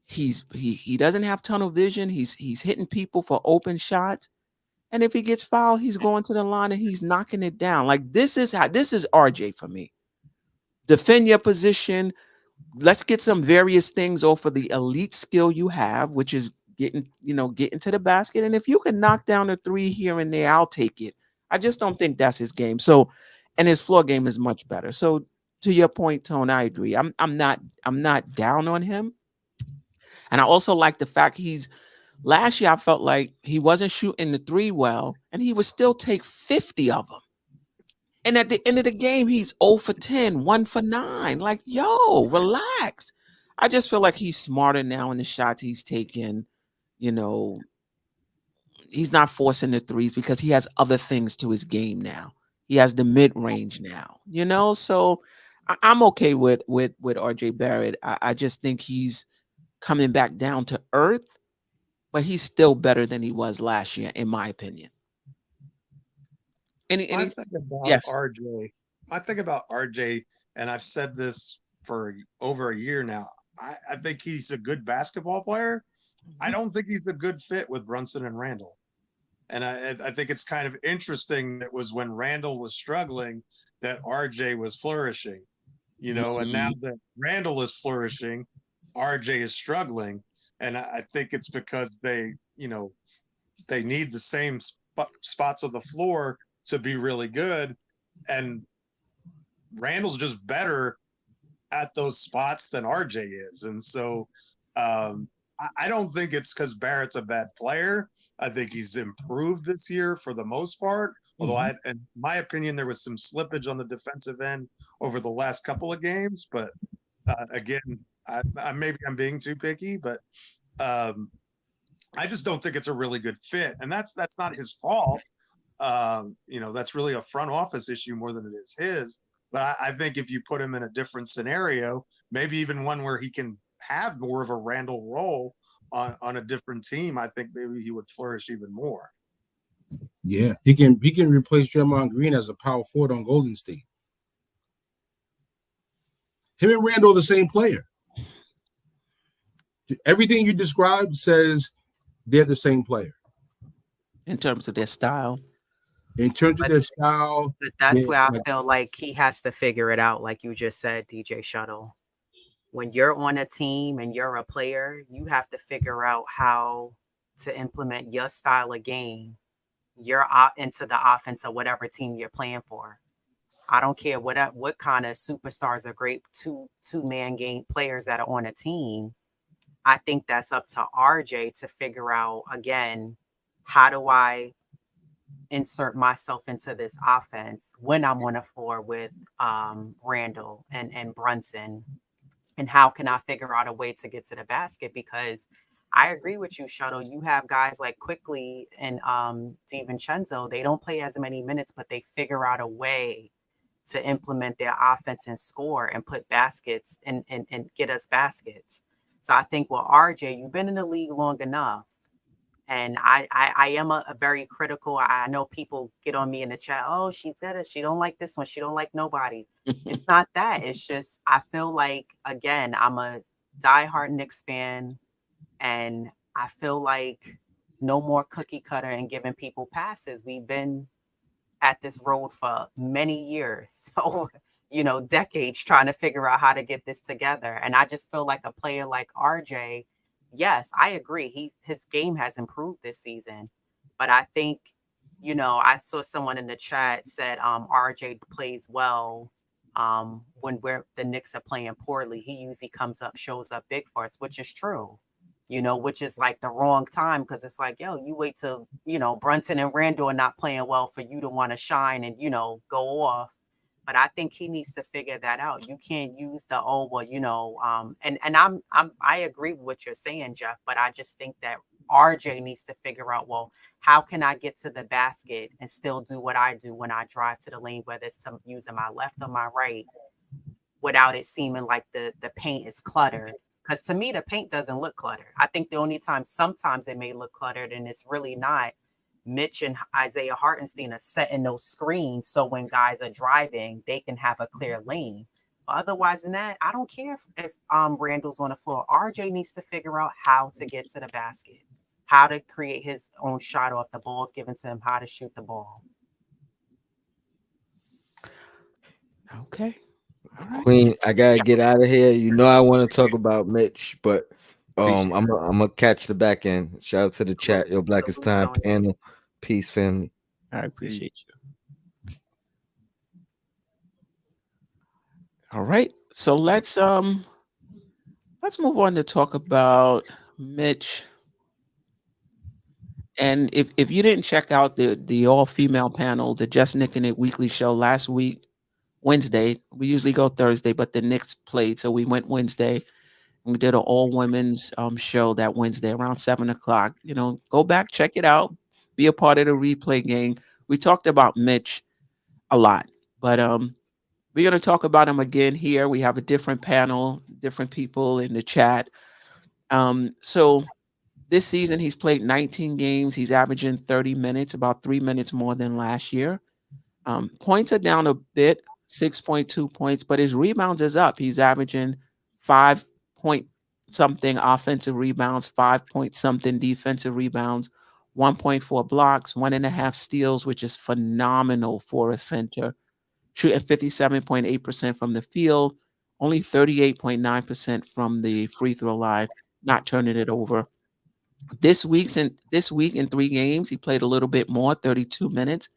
He doesn't have tunnel vision. He's hitting people for open shots. And if he gets fouled, he's going to the line and he's knocking it down. Like this is RJ for me. Defend your position. Let's get some various things off of the elite skill you have, which is getting to the basket. And if you can knock down a three here and there, I'll take it. I just don't think that's his game. So, and his floor game is much better. So to your point, Tone, I agree. I'm not down on him. And I also like the fact last year I felt like he wasn't shooting the three well, and he would still take 50 of them. And at the end of the game, he's 0 for 10, 1 for 9. Like, yo, relax. I just feel like he's smarter now in the shots he's taking. He's not forcing the threes because he has other things to his game now. He has the mid range now, So I'm okay with RJ Barrett. I just think he's coming back down to earth, but he's still better than he was last year, in my opinion. I think about Yes. RJ. I think about RJ, and I've said this for over a year now. I think he's a good basketball player. I don't think he's a good fit with Brunson and Randall. And I think it's kind of interesting that it was when Randall was struggling that RJ was flourishing, and now that Randall is flourishing, RJ is struggling. And I think it's because they need the same spots of the floor to be really good. And Randall's just better at those spots than RJ is. And so I don't think it's because Barrett's a bad player. I think he's improved this year for the most part. Although, in my opinion, there was some slippage on the defensive end over the last couple of games. But again, maybe I'm being too picky, but I just don't think it's a really good fit. And that's not his fault. That's really a front office issue more than it is his. But I think if you put him in a different scenario, maybe even one where he can have more of a Randle role on a different team, I think maybe he would flourish even more. Yeah, he can replace Draymond Green as a power forward on Golden State. Him and Randle are the same player. Everything you described says they're the same player. In terms of their style. In terms of their style. But that's where I feel like he has to figure it out, like you just said, DJ Shuttle. When you're on a team and you're a player, you have to figure out how to implement your style of game, into the offense of whatever team you're playing for. I don't care what kind of superstars are great two-man game players that are on a team. I think that's up to RJ to figure out, again, how do I insert myself into this offense when I'm on a floor with Randle and Brunson, and how can I figure out a way to get to the basket? Because I agree with you, Shuttle. You have guys like Quickly and Divincenzo. They don't play as many minutes, but they figure out a way to implement their offense and score and put baskets and get us baskets. So I think with RJ, you've been in the league long enough. And I am a very critical. I know people get on me in the chat. Oh, she said it. She don't like this one. She don't like nobody. It's not that. It's just I feel like, again, I'm a diehard Knicks fan, and I feel like no more cookie cutter and giving people passes. We've been at this road for many years, so decades, trying to figure out how to get this together. And I just feel like a player like RJ. Yes, I agree. His game has improved this season, but I think, I saw someone in the chat said RJ plays well when the Knicks are playing poorly. He usually shows up big for us, which is true, which is like the wrong time, because it's like, yo, you wait till, Brunson and Randle are not playing well for you to want to shine and, go off. But I think he needs to figure that out. You can't use the and I agree with what you're saying, Jeff, but I just think that RJ needs to figure out, well, how can I get to the basket and still do what I do when I drive to the lane, whether it's using my left or my right, without it seeming like the paint is cluttered. Because to me, the paint doesn't look cluttered. I think the only time sometimes it may look cluttered, and it's really not, Mitch and Isaiah Hartenstein are setting those screens so when guys are driving, they can have a clear lane. But otherwise than that, I don't care if Randle's on the floor. RJ needs to figure out how to get to the basket, how to create his own shot off the balls given to him, how to shoot the ball. Okay. Right. Queen, I gotta get out of here. I want to talk about Mitch, but I'm gonna catch the back end. Shout out to the chat. Yo, Blackest Time panel. Peace, family. I appreciate you. All right. So let's move on to talk about Mitch. And if you didn't check out the all-female panel, the Just Nick and It weekly show last week, Wednesday, we usually go Thursday, but the Knicks played, so we went Wednesday. We did an all-women's show that Wednesday around 7:00. Go back, check it out, be a part of the replay game. We talked about Mitch a lot, but we're going to talk about him again here. We have a different panel, different people in the chat. So this season, he's played 19 games. He's averaging 30 minutes, about 3 minutes more than last year. Points are down a bit, 6.2 points, but his rebounds is up. He's averaging 5 point something offensive rebounds, 5 point something defensive rebounds, 1.4 blocks, 1.5 steals, which is phenomenal for a center. Shooting 57.8% from the field, only 38.9% from the free throw line, not turning it over. This week in 3 games, he played a little bit more, 32 minutes,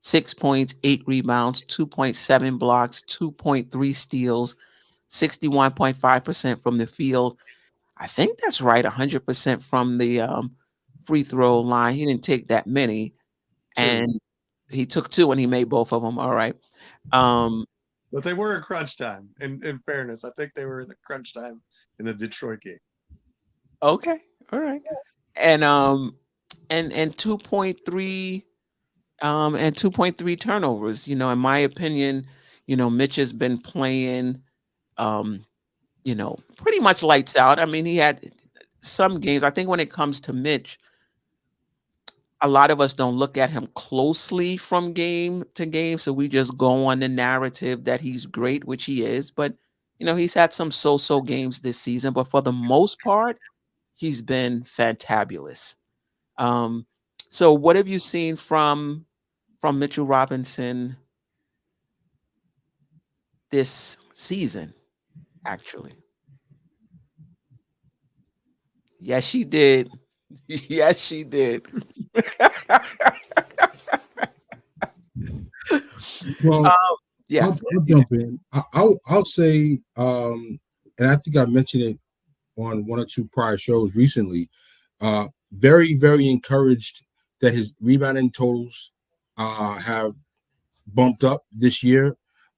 6 points, 8 rebounds, 2.7 blocks, 2.3 steals, 61.5% from the field. I think that's right, 100% from the free throw line. He didn't take that many, and he took 2 and he made both of them. All right. But they were in crunch time. In fairness, I think they were in the crunch time in the Detroit game. Okay. All right. And 2.3 and 2.3 turnovers. In my opinion, Mitch has been playing pretty much lights out. I mean, he had some games. I think when it comes to Mitch, a lot of us don't look at him closely from game to game. So we just go on the narrative that he's great, which he is. But, he's had some so-so games this season. But for the most part, he's been fantabulous. So what have you seen from Mitchell Robinson this season, actually? Yes, she did. Yes, she did. Well, Yes. I'll jump in. I'll say, and I think I mentioned it on one or two prior shows recently. Very, very encouraged that his rebounding totals have bumped up this year.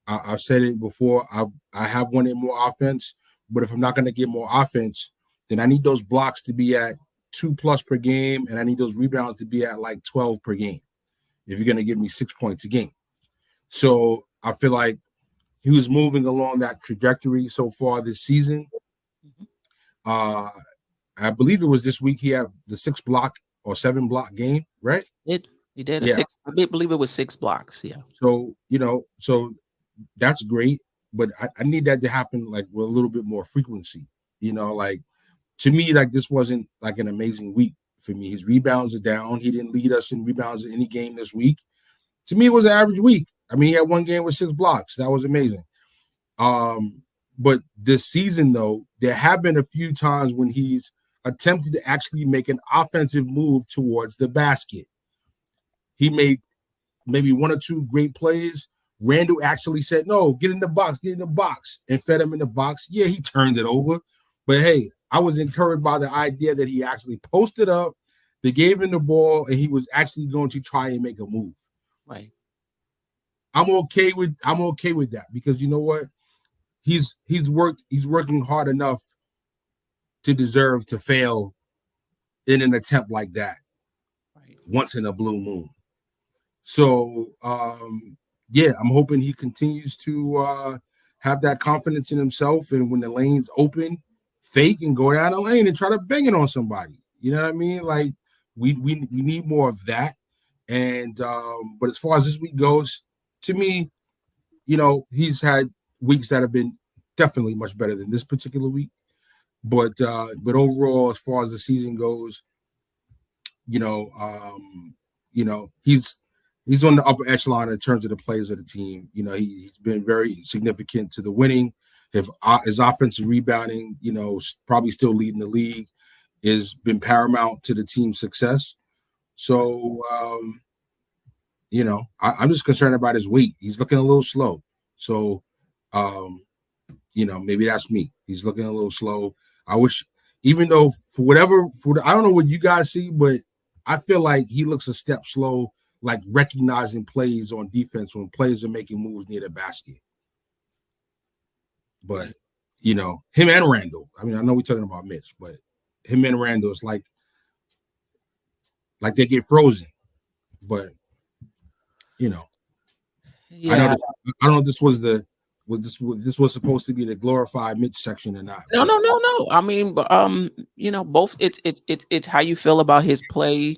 I've said it before. I have wanted more offense, but if I'm not going to get more offense, then I need those blocks to be at 2+ per game, and I need those rebounds to be at like 12 per game. If you're going to give me 6 points a game, so I feel like he was moving along that trajectory so far this season. I believe it was this week he had the 6 block or 7 block game, right? He did a 6. I believe it was 6 blocks. Yeah. So so that's great, but I need that to happen like with a little bit more frequency. Like to me, like this wasn't like an amazing week for me. His rebounds are down. He didn't lead us in rebounds in any game this week. To me, it was an average week. I mean, he had one game with 6 blocks. That was amazing. But this season, though, there have been a few times when he's attempted to actually make an offensive move towards the basket. He made maybe 1 or 2 great plays. Randle actually said, no, get in the box, and fed him in the box. Yeah, he turned it over. But, hey, I was encouraged by the idea that he actually posted up, they gave him the ball, and he was actually going to try and make a move. Right. I'm okay with that because you know what? He's working hard enough to deserve to fail in an attempt like that. Right. Once in a blue moon. So yeah, I'm hoping he continues to have that confidence in himself, and when the lane's open, fake and go down the lane and try to bang it on somebody. You know what I mean? Like we need more of that. And but as far as this week goes, to me, he's had weeks that have been definitely much better than this particular week. But overall, as far as the season goes, he's on the upper echelon in terms of the players of the team. He's been very significant to the winning. His offensive rebounding, probably still leading the league, has been paramount to the team's success. So, I'm just concerned about his weight. He's looking a little slow. So, maybe that's me. He's looking a little slow. I wish, even though I don't know what you guys see, but I feel like he looks a step slow, like recognizing plays on defense when players are making moves near the basket. But, him and Randle, I mean, I know we're talking about Mitch, but him and Randle is like they get frozen. But, Yeah. I don't know if this was this was supposed to be the glorified Mitch section or not. No. I mean, both it's how you feel about his play.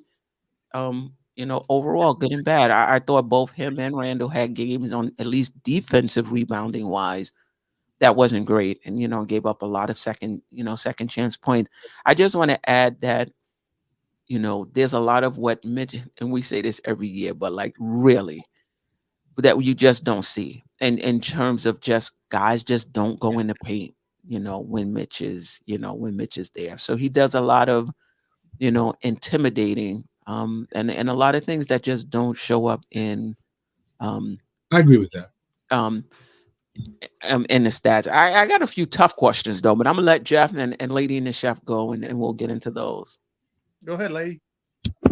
Overall, good and bad. I thought both him and Randle had games on at least defensive rebounding wise that wasn't great, and gave up a lot of second chance points. I just want to add that there's a lot of what Mitch, and we say this every year, but like really, that you just don't see, and in terms of just guys just don't go in the paint, when Mitch is there. So he does a lot of intimidating, and a lot of things that just don't show up in I agree with that. In the stats. I got a few tough questions though, but I'm gonna let Jeff and Lady and the Chef go, and we'll get into those. Go ahead, lady.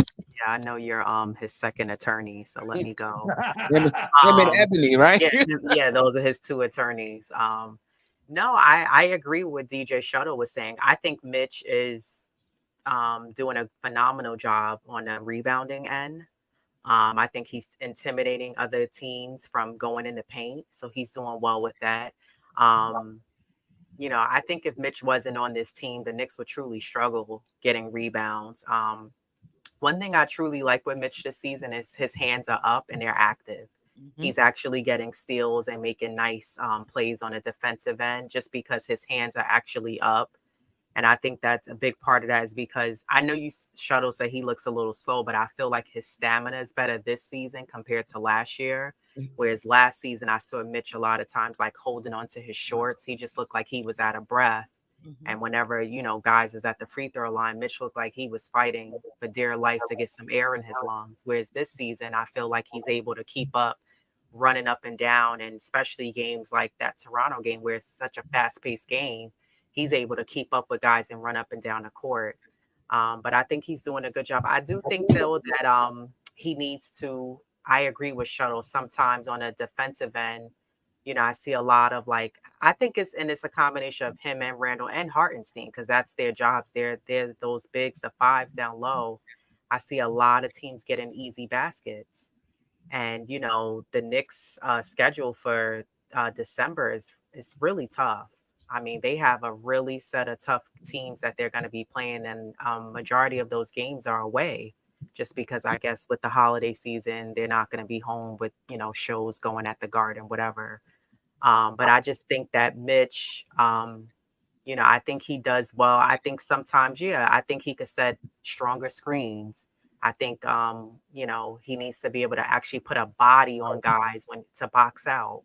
Yeah, I know you're his second attorney, so let me go. Him and Ebony, right? Yeah, those are his 2 attorneys. No, I agree with what DJ Shuttle was saying. I think Mitch is doing a phenomenal job on the rebounding end. I think he's intimidating other teams from going in the paint, so he's doing well with that. I think if Mitch wasn't on this team, the Knicks would truly struggle getting rebounds. One thing I truly like with Mitch this season is his hands are up and they're active. He's actually getting steals and making nice plays on a defensive end just because his hands are actually up. And I think that's a big part of that is because I know Shuttle said he looks a little slow, but I feel like his stamina is better this season compared to last year. Whereas last season, I saw Mitch a lot of times like holding onto his shorts. He just looked like he was out of breath. And whenever, guys was at the free throw line, Mitch looked like he was fighting for dear life to get some air in his lungs. Whereas this season, I feel like he's able to keep up running up and down. And especially games like that Toronto game where it's such a fast paced game, he's able to keep up with guys and run up and down the court. But I think he's doing a good job. I do think, though, that he needs to, I agree with Shuttle, sometimes on a defensive end, I see a lot of I think it's a combination of him and Randall and Hartenstein because that's their jobs. They're those bigs, the fives down low. I see a lot of teams getting easy baskets. And, the Knicks schedule for December is really tough. I mean, they have a really set of tough teams that they're going to be playing, and majority of those games are away just because I guess with the holiday season, they're not going to be home with, shows going at the Garden, whatever. But I just think that Mitch, I think he does well. I think sometimes, I think he could set stronger screens. I think, he needs to be able to actually put a body on guys when to box out.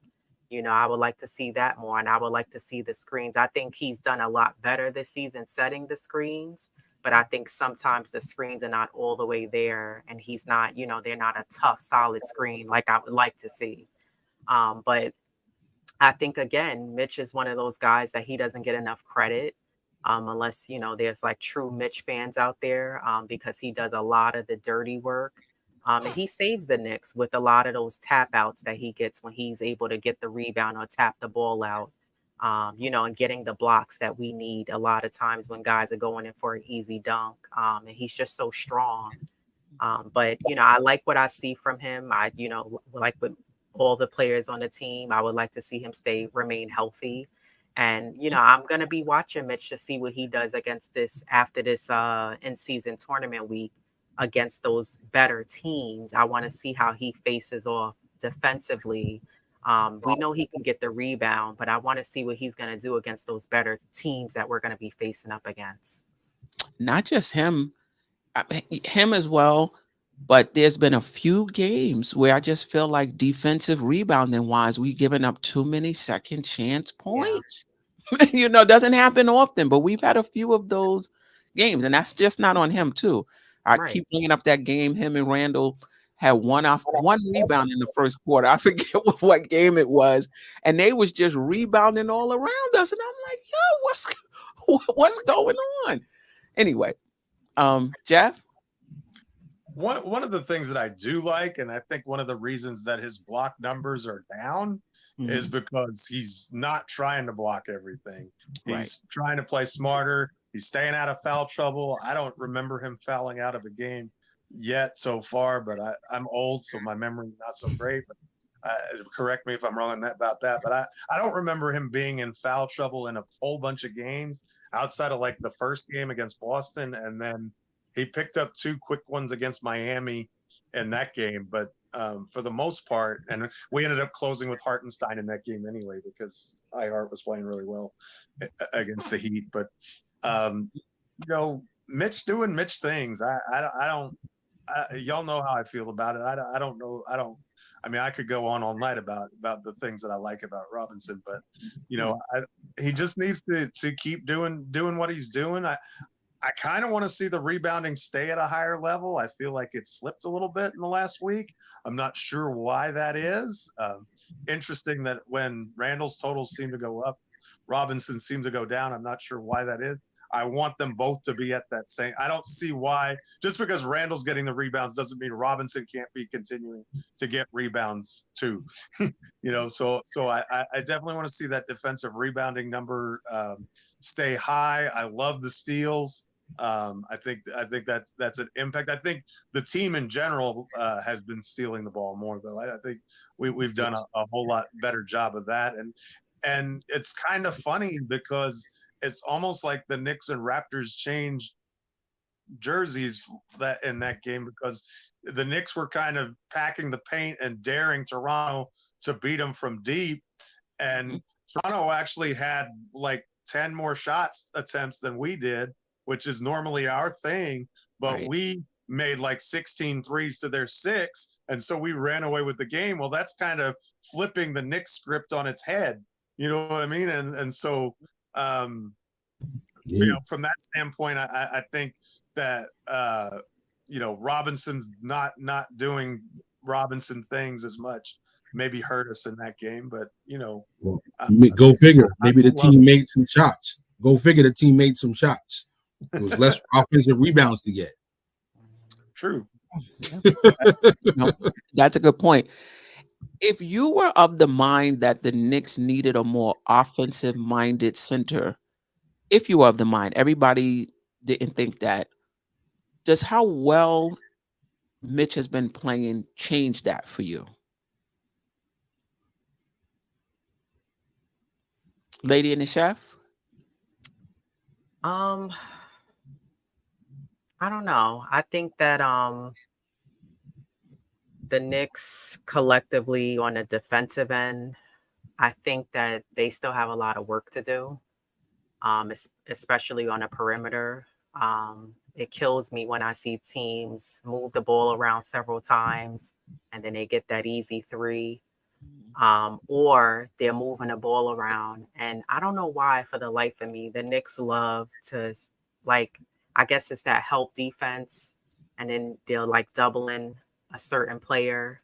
I would like to see that more, and I would like to see the screens. I think he's done a lot better this season setting the screens, but I think sometimes the screens are not all the way there, and he's not, they're not a tough, solid screen like I would like to see. But I think again, Mitch is one of those guys that he doesn't get enough credit, unless there's like true Mitch fans out there, because he does a lot of the dirty work, and he saves the Knicks with a lot of those tap outs that he gets when he's able to get the rebound or tap the ball out, and getting the blocks that we need a lot of times when guys are going in for an easy dunk, and he's just so strong. But I like what I see from him. I like with all the players on the team, I would like to see him remain healthy. And I'm gonna be watching Mitch to see what he does against this after this in-season tournament week against those better teams. I want to see how he faces off defensively. We know he can get the rebound, but I want to see what he's gonna do against those better teams that we're gonna be facing up against. Not just him, him as well. But there's been a few games where I just feel like defensive rebounding wise, we giving up too many second chance points. Yeah. Doesn't happen often, but we've had a few of those games, and that's just not on him too. I keep bringing up that game. Him and Randall had one rebound in the first quarter. I forget what game it was, and they was just rebounding all around us, and I'm like, yo, what's going on? Anyway, Jeff. One of the things that I do like, and I think one of the reasons that his block numbers are down is because he's not trying to block everything. He's trying to play smarter. He's staying out of foul trouble. I don't remember him fouling out of a game yet so far, but I'm old, so my memory's not so great. But correct me if I'm wrong about that. But I don't remember him being in foul trouble in a whole bunch of games outside of like the first game against Boston, and then he picked up 2 quick ones against Miami in that game. But for the most part, and we ended up closing with Hartenstein in that game anyway because Hart was playing really well against the Heat. But Mitch doing Mitch things. I don't. Y'all know how I feel about it. I don't know. I mean, I could go on all night about the things that I like about Robinson, but he just needs to keep doing what he's doing. I kind of want to see the rebounding stay at a higher level. I feel like it slipped a little bit in the last week. I'm not sure why that is. Interesting that when Randall's totals seem to go up, Robinson seems to go down. I'm not sure why that is. I want them both to be at that same. I don't see why. Just because Randall's getting the rebounds doesn't mean Robinson can't be continuing to get rebounds too. So I definitely want to see that defensive rebounding number stay high. I love the steals. I think that's an impact. I think the team in general has been stealing the ball more, though. I think we've done a whole lot better job of that. And And it's kind of funny because it's almost like the Knicks and Raptors changed jerseys that in that game, because the Knicks were kind of packing the paint and daring Toronto to beat them from deep. And Toronto actually had like 10 more shots attempts than we did, which is normally our thing. But Right. we made like 16 threes to their 6. And so we ran away with the game. Well, that's kind of flipping the Knicks script on its head. You know what I mean? And so, you know, from that standpoint, I think that, Robinson's not doing Robinson things as much. Maybe hurt us in that game, but Well, go figure. Maybe the love team made some shots. Go figure. The team made some shots. It was less offensive rebounds to get. True. No, that's a good point. If you were of the mind that the Knicks needed a more offensive-minded center, if you were of the mind, everybody didn't think that. Does how well Mitch has been playing change that for you? Lady and the Chef? I don't know. I think that the Knicks collectively on the defensive end, I think that they still have a lot of work to do, especially on the perimeter. It kills me when I see teams move the ball around several times and then they get that easy three, or they're moving the ball around. And I don't know why, for the life of me, the Knicks love to, like, I guess it's that help defense, and then they'll like double in a certain player.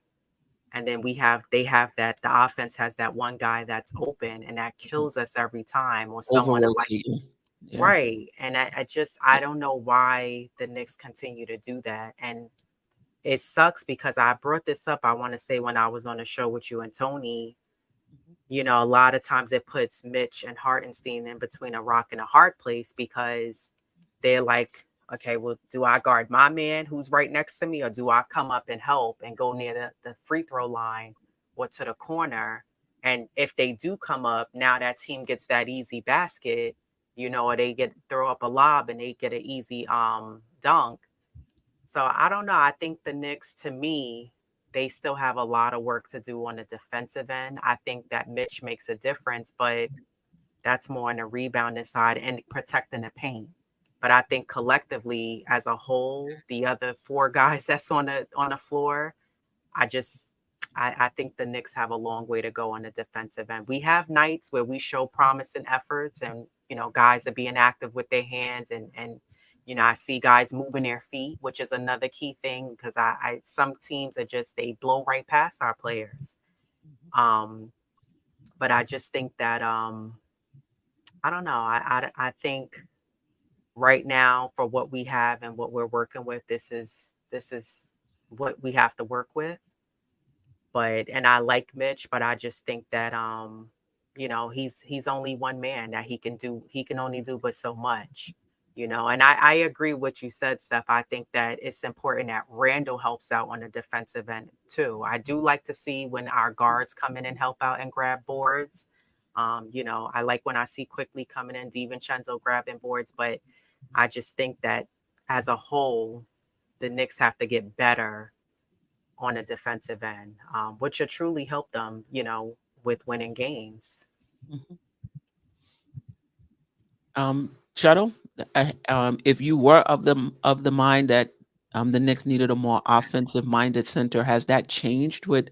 And then they have that, the offense has that one guy that's open, and that kills us every time, or someone like, Over-rotating. Yeah. right. And I don't know why the Knicks continue to do that. And it sucks because I brought this up, I want to say, when I was on the show with you and Tony. A lot of times it puts Mitch and Hartenstein in between a rock and a hard place, because they're like, okay, well, do I guard my man who's right next to me, or do I come up and help and go near the free throw line or to the corner? And if they do come up, now that team gets that easy basket, or they throw up a lob and they get an easy dunk. So I don't know. I think the Knicks, to me, they still have a lot of work to do on the defensive end. I think that Mitch makes a difference, but that's more on the rebounding side and protecting the paint. But I think collectively, as a whole, the other 4 guys that's on the floor, I think the Knicks have a long way to go on the defensive end. We have nights where we show promising efforts, and guys are being active with their hands, and I see guys moving their feet, which is another key thing, because some teams are they blow right past our players. But I just think that I don't know. I think right now, for what we have and what we're working with, this is what we have to work with. And I like Mitch, but I just think that he's only one man, that he can only do but so much. And I agree with what you said, Steph. I think that it's important that Randle helps out on the defensive end too. I do like to see when our guards come in and help out and grab boards. I like when I see Quickly coming in, Divincenzo grabbing boards, but I just think that as a whole, the Knicks have to get better on a defensive end, which will truly help them, with winning games. Shuttle, if you were of the mind that the Knicks needed a more offensive-minded center, has that changed with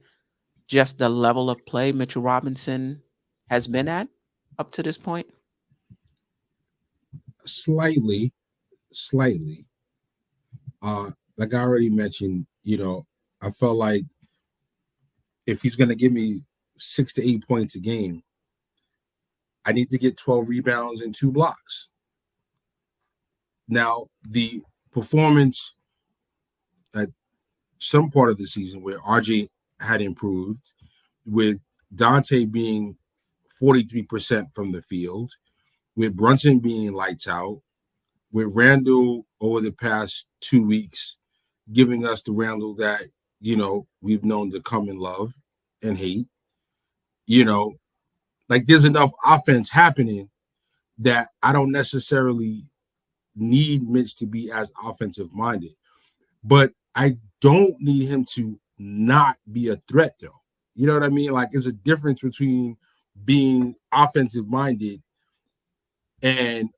just the level of play Mitchell Robinson has been at up to this point? Slightly. Like I already mentioned, I felt like if he's going to give me 6 to 8 points a game, I need to get 12 rebounds and 2 blocks. Now, the performance at some part of the season where RJ had improved, with Dante being 43% from the field, with Brunson being lights out, with Randle over the past 2 weeks giving us the Randle that, we've known to come and love and hate, Like there's enough offense happening that I don't necessarily need Mitch to be as offensive minded, but I don't need him to not be a threat though. You know what I mean? Like there's a difference between being offensive minded and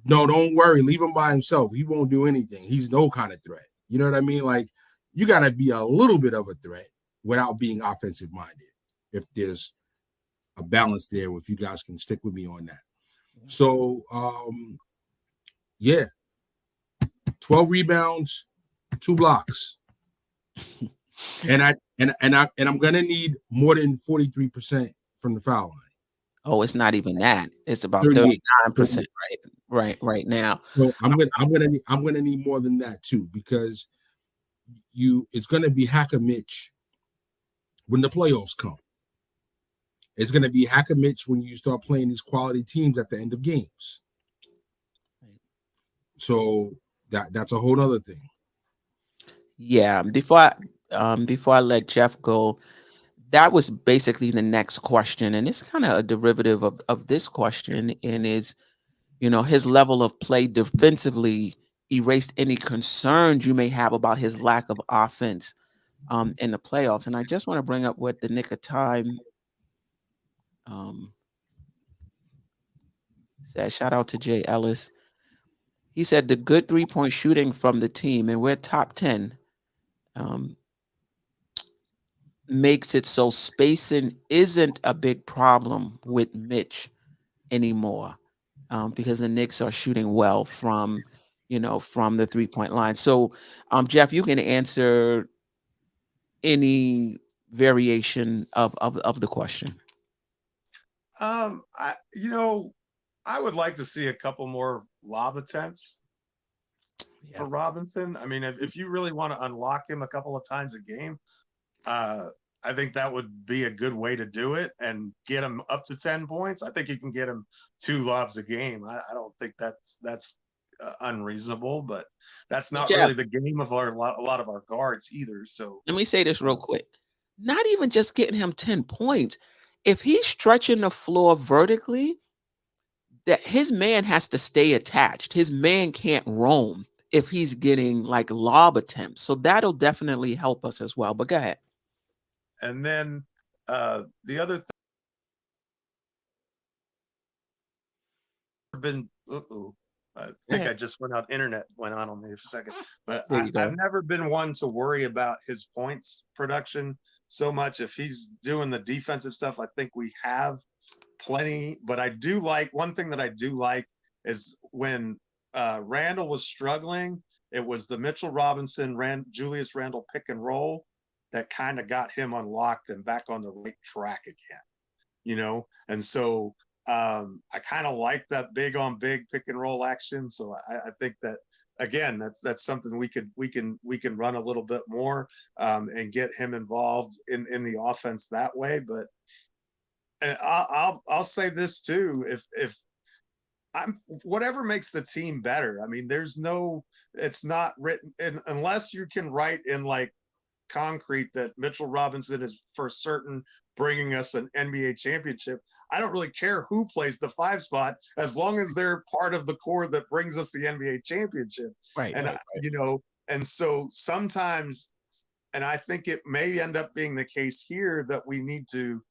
no, don't worry, leave him by himself. He won't do anything. He's no kind of threat. You know what I mean? Like you got to be a little bit of a threat without being offensive minded. If there's a balance there, if you guys can stick with me on that. So, yeah, 12 rebounds, 2 blocks, and I'm gonna need more than 43% from the foul line. Oh, it's not even that. It's about 38. 39% right now. So I'm gonna need more than that too, because it's gonna be Hacker Mitch when the playoffs come. It's gonna be Hacker Mitch when you start playing these quality teams at the end of games. So that's a whole other thing. Yeah. Before I let Jeff go, that was basically the next question, and it's kind of a derivative of this question, and is, his level of play defensively erased any concerns you may have about his lack of offense in the playoffs. And I just want to bring up what the Nick of Time said. Shout out to Jay Ellis. He said the good 3-point shooting from the team, and we're top 10, makes it so spacing isn't a big problem with Mitch anymore, because the Knicks are shooting well from the 3-point line. So, Jeff, you can answer any variation of the question. I would like to see a couple more lob attempts for Robinson. I mean, if you really want to unlock him a couple of times a game, I think that would be a good way to do it and get him up to 10 points. I think you can get him 2 lobs a game. I don't think that's unreasonable, but that's not really the game of a lot of our guards either. So let me say this real quick. Not even just getting him 10 points. If he's stretching the floor vertically, that his man has to stay attached. His man can't roam if he's getting like lob attempts. So that'll definitely help us as well. But go ahead. And then the other thing, I think I just went out. Internet went on me for a second, but I've never been one to worry about his points production so much. If he's doing the defensive stuff, I think we have plenty. But I do like one thing that I do like is when Randle was struggling, it was the Mitchell Robinson, Julius Randle pick and roll that kind of got him unlocked and back on the right track again, and so I kind of like that big on big pick and roll action. So I think that again, that's something we can run a little bit more and get him involved in the offense that way. But I'll say this too, if I'm whatever makes the team better. I mean, it's not written unless you can write in like concrete that Mitchell Robinson is for certain bringing us an NBA championship. I don't really care who plays the 5 spot as long as they're part of the core that brings us the NBA championship. Right. And and so sometimes, and I think it may end up being the case here, that we need to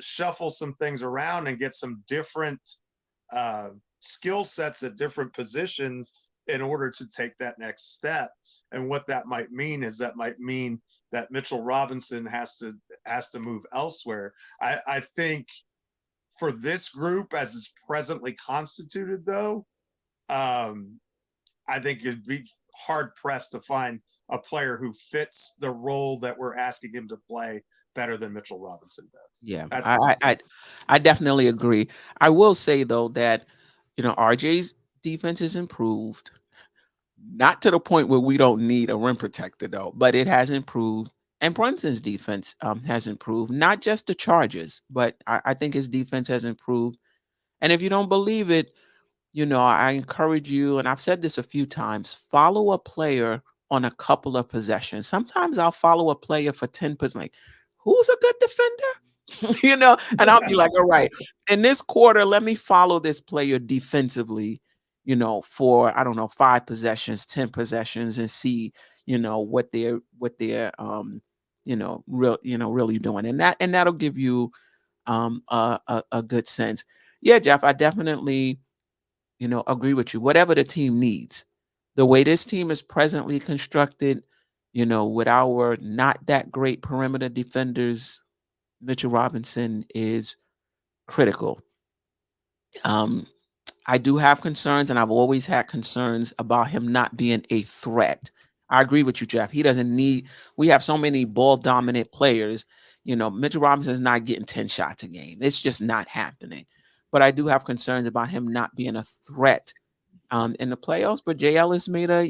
shuffle some things around and get some different skill sets at different positions in order to take that next step. And what that might mean is that Mitchell Robinson has to move elsewhere. I think for this group as it's presently constituted, though, I think it'd be hard pressed to find a player who fits the role that we're asking him to play better than Mitchell Robinson does. Yeah, I definitely agree. I will say though that RJ's defense is improved, not to the point where we don't need a rim protector though, but it has improved. And Brunson's defense has improved, not just the charges, but I think his defense has improved. And if you don't believe it, I encourage you, and I've said this a few times, follow a player on a couple of possessions. Sometimes I'll follow a player for 10 possessions. Like, who's a good defender? and I'll be like, all right, in this quarter, let me follow this player defensively, for, I don't know, 5 possessions, 10 possessions, and see, what they're really doing. And that'll give you a good sense. Yeah, Jeff, I definitely, agree with you. Whatever the team needs, the way this team is presently constructed, with our not that great perimeter defenders, Mitchell Robinson is critical. I do have concerns, and I've always had concerns about him not being a threat. I agree with you, Jeff. He doesn't need, we have so many ball dominant players. Mitchell Robinson is not getting 10 shots a game. It's just not happening. But I do have concerns about him not being a threat in the playoffs. But Jay Ellis made a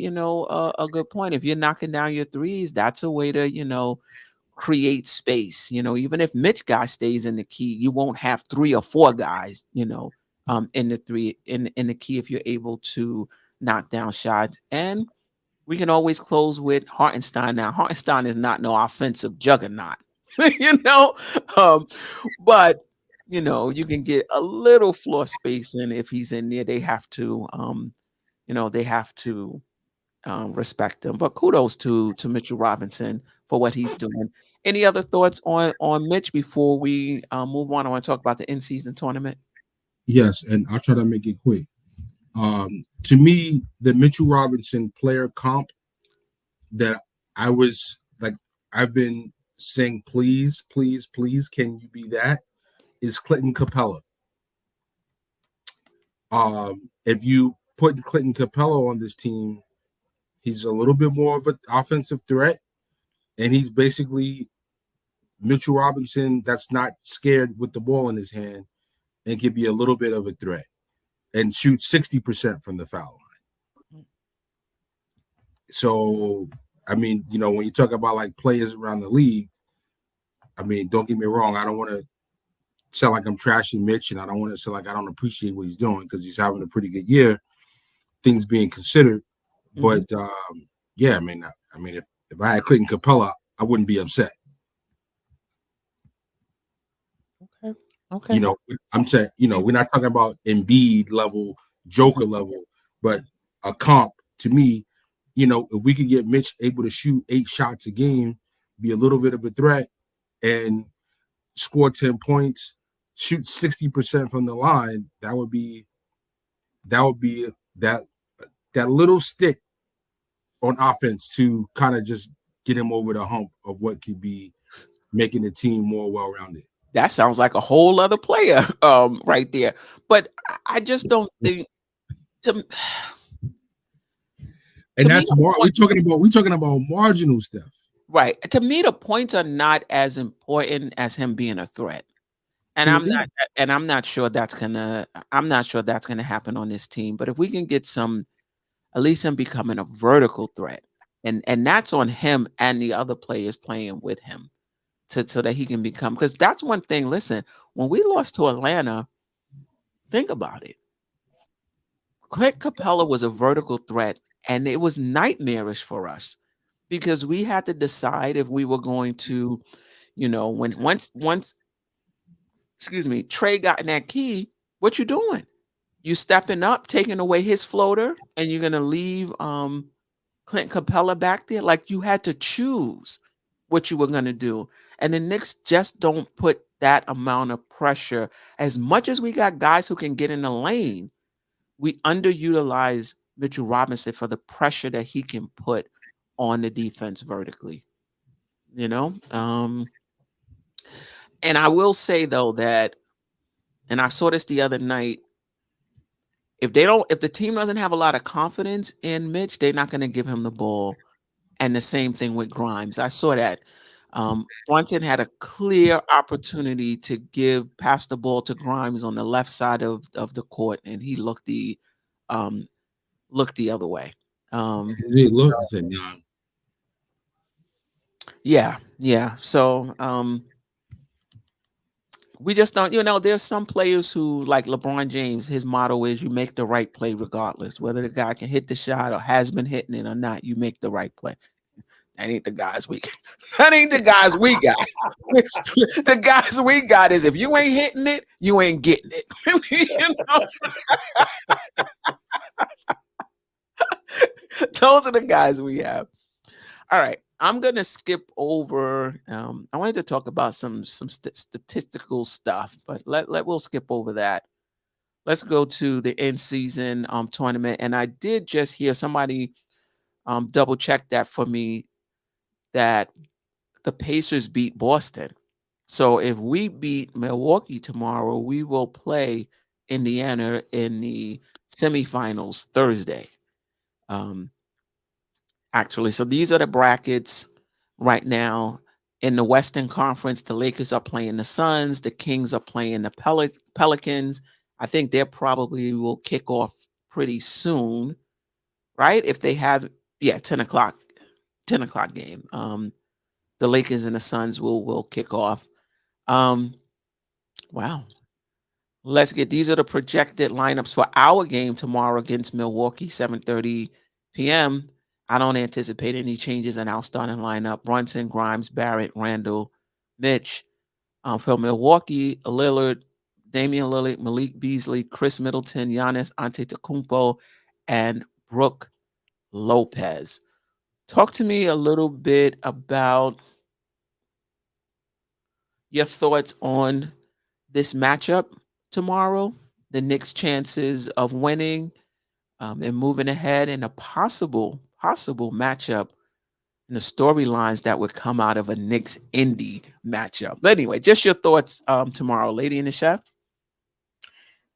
good point. If you're knocking down your threes, that's a way to, create space. Even if Mitch guy stays in the key, you won't have 3 or 4 guys, in the key if you're able to knock down shots. And we can always close with Hartenstein. Now, Hartenstein is not no offensive juggernaut, but you can get a little floor space in if he's in there. They have to, respect him. But kudos to Mitchell Robinson for what he's doing. Any other thoughts on Mitch before we move on? I want to talk about the in-season tournament. Yes, and I'll try to make it quick. To me, the Mitchell Robinson player comp that I was like, I've been saying, please, please, please, can you be that? Is Clinton Capella. If you put Clinton Capella on this team, he's a little bit more of an offensive threat, and he's basically Mitchell Robinson that's not scared with the ball in his hand and can be a little bit of a threat and shoot 60% from the foul line. So, I mean, when you talk about like players around the league, I mean, don't get me wrong. I don't want to sound like I'm trashing Mitch, and I don't want to sound like I don't appreciate what he's doing because he's having a pretty good year, things being considered. But yeah, I mean, if I had Clinton Capella, I wouldn't be upset. Okay. I'm saying, we're not talking about Embiid level, Joker level, but a comp to me, if we could get Mitch able to shoot 8 shots a game, be a little bit of a threat, and score 10 points, shoot 60% from the line, that would be that little stick on offense to kind of just get him over the hump of what could be making the team more well-rounded. That sounds like a whole other player right there. But I just don't think and that's more we're talking about marginal stuff. Right. To me, the points are not as important as him being a threat. And I'm not sure that's gonna happen on this team. But if we can get at least him becoming a vertical threat, and that's on him and the other players playing with him. So that he can become, because that's one thing. Listen, when we lost to Atlanta, think about it. Clint Capella was a vertical threat, and it was nightmarish for us because we had to decide if we were going to, once Trey got in that key, what you doing? You stepping up, taking away his floater, and you're gonna leave Clint Capella back there? Like, you had to choose what you were gonna do. And the Knicks just don't put that amount of pressure. As much as we got guys who can get in the lane, we underutilize Mitchell Robinson for the pressure that he can put on the defense vertically. And I will say though that, and I saw this the other night, if the team doesn't have a lot of confidence in Mitch, they're not going to give him the ball. And the same thing with Grimes. I saw that. Brunson had a clear opportunity to pass the ball to Grimes on the left side of the court, and he looked the other way. Yeah. So we just don't. There's some players who, like LeBron James, his motto is you make the right play regardless, whether the guy can hit the shot or has been hitting it or not. You make the right play. That ain't the guys we got. That ain't the guys we got. The guys we got is if you ain't hitting it, you ain't getting it. You know? Those are the guys we have. All right. I'm gonna skip over. I wanted to talk about some statistical stuff, but we'll skip over that. Let's go to the end season tournament. And I did just hear somebody double check that for me that the Pacers beat Boston. So if we beat Milwaukee tomorrow, we will play Indiana in the semifinals Thursday. Actually, so these are the brackets right now. In the Western Conference, the Lakers are playing the Suns. The Kings are playing the Pelicans. I think they probably will kick off pretty soon, right? If they have, 10 o'clock game. The Lakers and the Suns will kick off. Wow. These are the projected lineups for our game tomorrow against Milwaukee, 7:30 p.m. I don't anticipate any changes in our starting lineup. Brunson, Grimes, Barrett, Randle, Mitch. For Milwaukee, Lillard, Damian Lillard, Malik Beasley, Chris Middleton, Giannis Antetokounmpo, and Brook Lopez. Talk to me a little bit about your thoughts on this matchup tomorrow, the Knicks' chances of winning and moving ahead, in a possible matchup, and the storylines that would come out of a Knicks Indy matchup. But anyway, just your thoughts tomorrow, Lady in the Chef.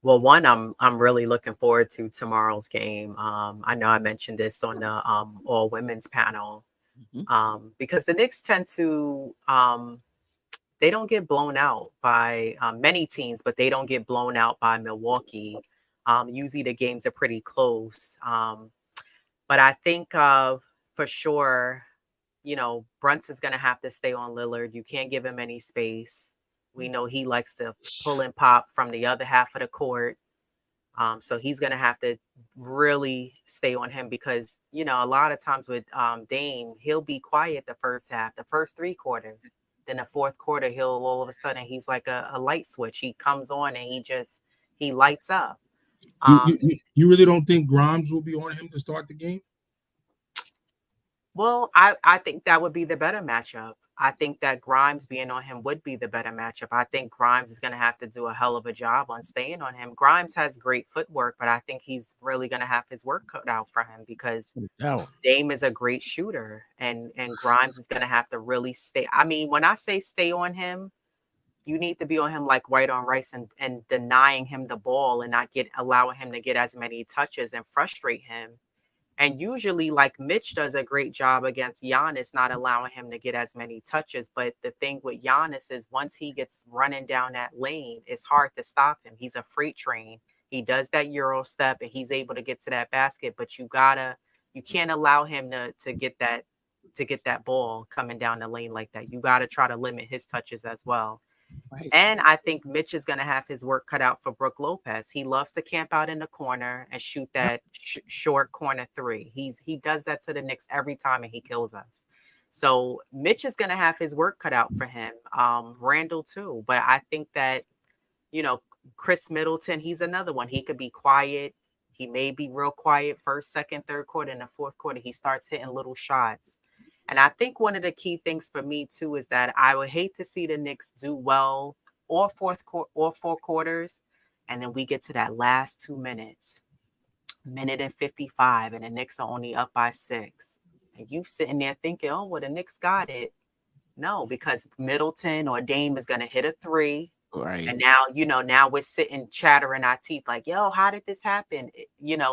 Well, one, I'm really looking forward to tomorrow's game. I know I mentioned this on the all women's panel, because the Knicks tend to they don't get blown out by many teams, but they don't get blown out by Milwaukee. Usually the games are pretty close. But I think for sure, Brunson's going to have to stay on Lillard. You can't give him any space. We know he likes to pull and pop from the other half of the court. So he's going to have to really stay on him because, a lot of times with Dame, he'll be quiet the first half, the first 3 quarters. Then the fourth quarter, he'll all of a sudden, he's like a light switch. He comes on and he lights up. You really don't think Grimes will be on him to start the game? Well, I think that would be the better matchup. I think that Grimes being on him would be the better matchup. I think Grimes is going to have to do a hell of a job on staying on him. Grimes has great footwork, but I think he's really going to have his work cut out for him because Dame is a great shooter, and Grimes is going to have to really stay. I mean, when I say stay on him, you need to be on him like white on rice and denying him the ball and not allowing him to get as many touches and frustrate him. And usually, like Mitch does a great job against Giannis, not allowing him to get as many touches. But the thing with Giannis is once he gets running down that lane, it's hard to stop him. He's a freight train. He does that Euro step and he's able to get to that basket. But you can't allow him to get that ball coming down the lane like that. You got to try to limit his touches as well. Right. And I think Mitch is going to have his work cut out for Brook Lopez. He loves to camp out in the corner and shoot that short corner 3. He does that to the Knicks every time and he kills us. So Mitch is going to have his work cut out for him. Randle too. But I think that, Chris Middleton, he's another one. He could be quiet. He may be real quiet first, second, third quarter. In the fourth quarter, he starts hitting little shots. And I think one of the key things for me, too, is that I would hate to see the Knicks do well all 4 quarters. And then we get to that last 2 minutes, minute and 55, and the Knicks are only up by 6. And you sitting there thinking, oh, well, the Knicks got it. No, because Middleton or Dame is going to hit a 3. Right. And now, now we're sitting chattering our teeth like, yo, how did this happen?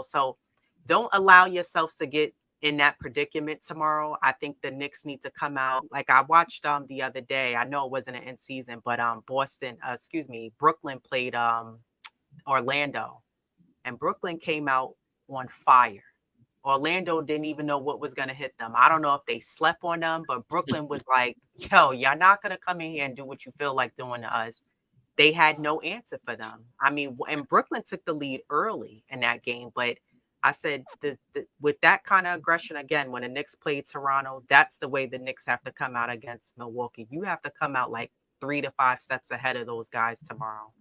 So don't allow yourselves to get in that predicament tomorrow. I think the Knicks need to come out. Like I watched the other day. I know it wasn't an end season, but Brooklyn played Orlando, and Brooklyn came out on fire. Orlando didn't even know what was going to hit them. I don't know if they slept on them, but Brooklyn was like, yo, y'all not going to come in here and do what you feel like doing to us. They had no answer for them. I mean, and Brooklyn took the lead early in that game, but I said with that kind of aggression, again, when the Knicks played Toronto, that's the way the Knicks have to come out against Milwaukee. You have to come out like 3 to 5 steps ahead of those guys tomorrow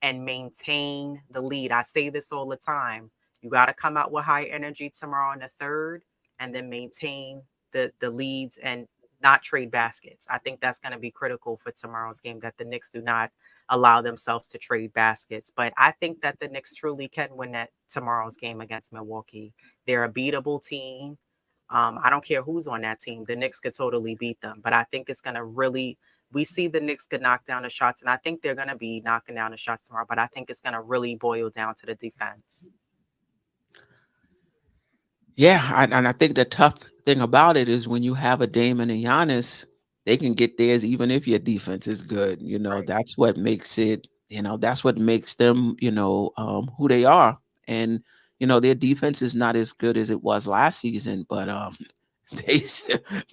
and maintain the lead. I say this all the time. You got to come out with high energy tomorrow in the third and then maintain the leads and not trade baskets. I think that's going to be critical for tomorrow's game, that the Knicks do not allow themselves to trade baskets. But I think that the Knicks truly can win that tomorrow's game against Milwaukee. They're a beatable team. I don't care who's on that team. The Knicks could totally beat them. But I think it's going to really, we see the Knicks could knock down the shots, and I think they're going to be knocking down the shots tomorrow. But I think it's going to really boil down to the defense. Yeah, and I think the tough thing about it is when you have a Damon and Giannis, they can get theirs even if your defense is good. Right. That's what makes it, that's what makes them, who they are. And, their defense is not as good as it was last season, but they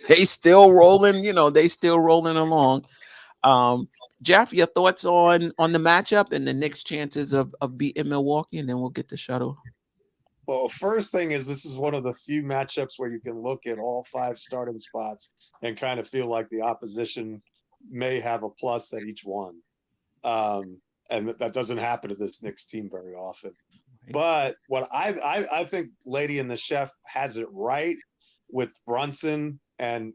they still rolling, they still rolling along. Jeff, your thoughts on the matchup and the Knicks' chances of beating Milwaukee, and then we'll get to Shuttle. Well, first thing is this is one of the few matchups where you can look at all 5 starting spots and kind of feel like the opposition may have a plus at each one. And that doesn't happen to this Knicks team very often. But what I think Lady and the Chef has it right with Brunson and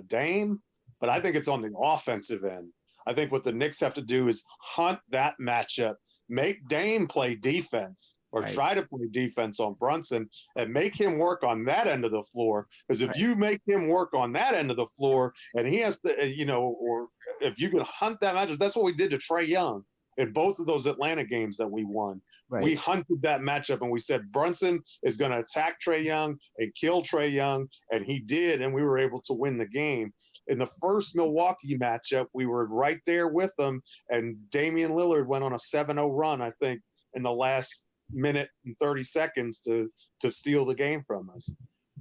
Dame, but I think it's on the offensive end. I think what the Knicks have to do is hunt that matchup, make Dame play defense or try to play defense on Brunson and make him work on that end of the floor. Because if you make him work on that end of the floor and he has to, or if you can hunt that matchup, that's what we did to Trae Young in both of those Atlanta games that we won. Right. We hunted that matchup and we said Brunson is going to attack Trae Young and kill Trae Young, and he did, and we were able to win the game. In the first Milwaukee matchup, we were right there with them, and Damian Lillard went on a 7-0 run, I think, in the last minute and 30 seconds to steal the game from us.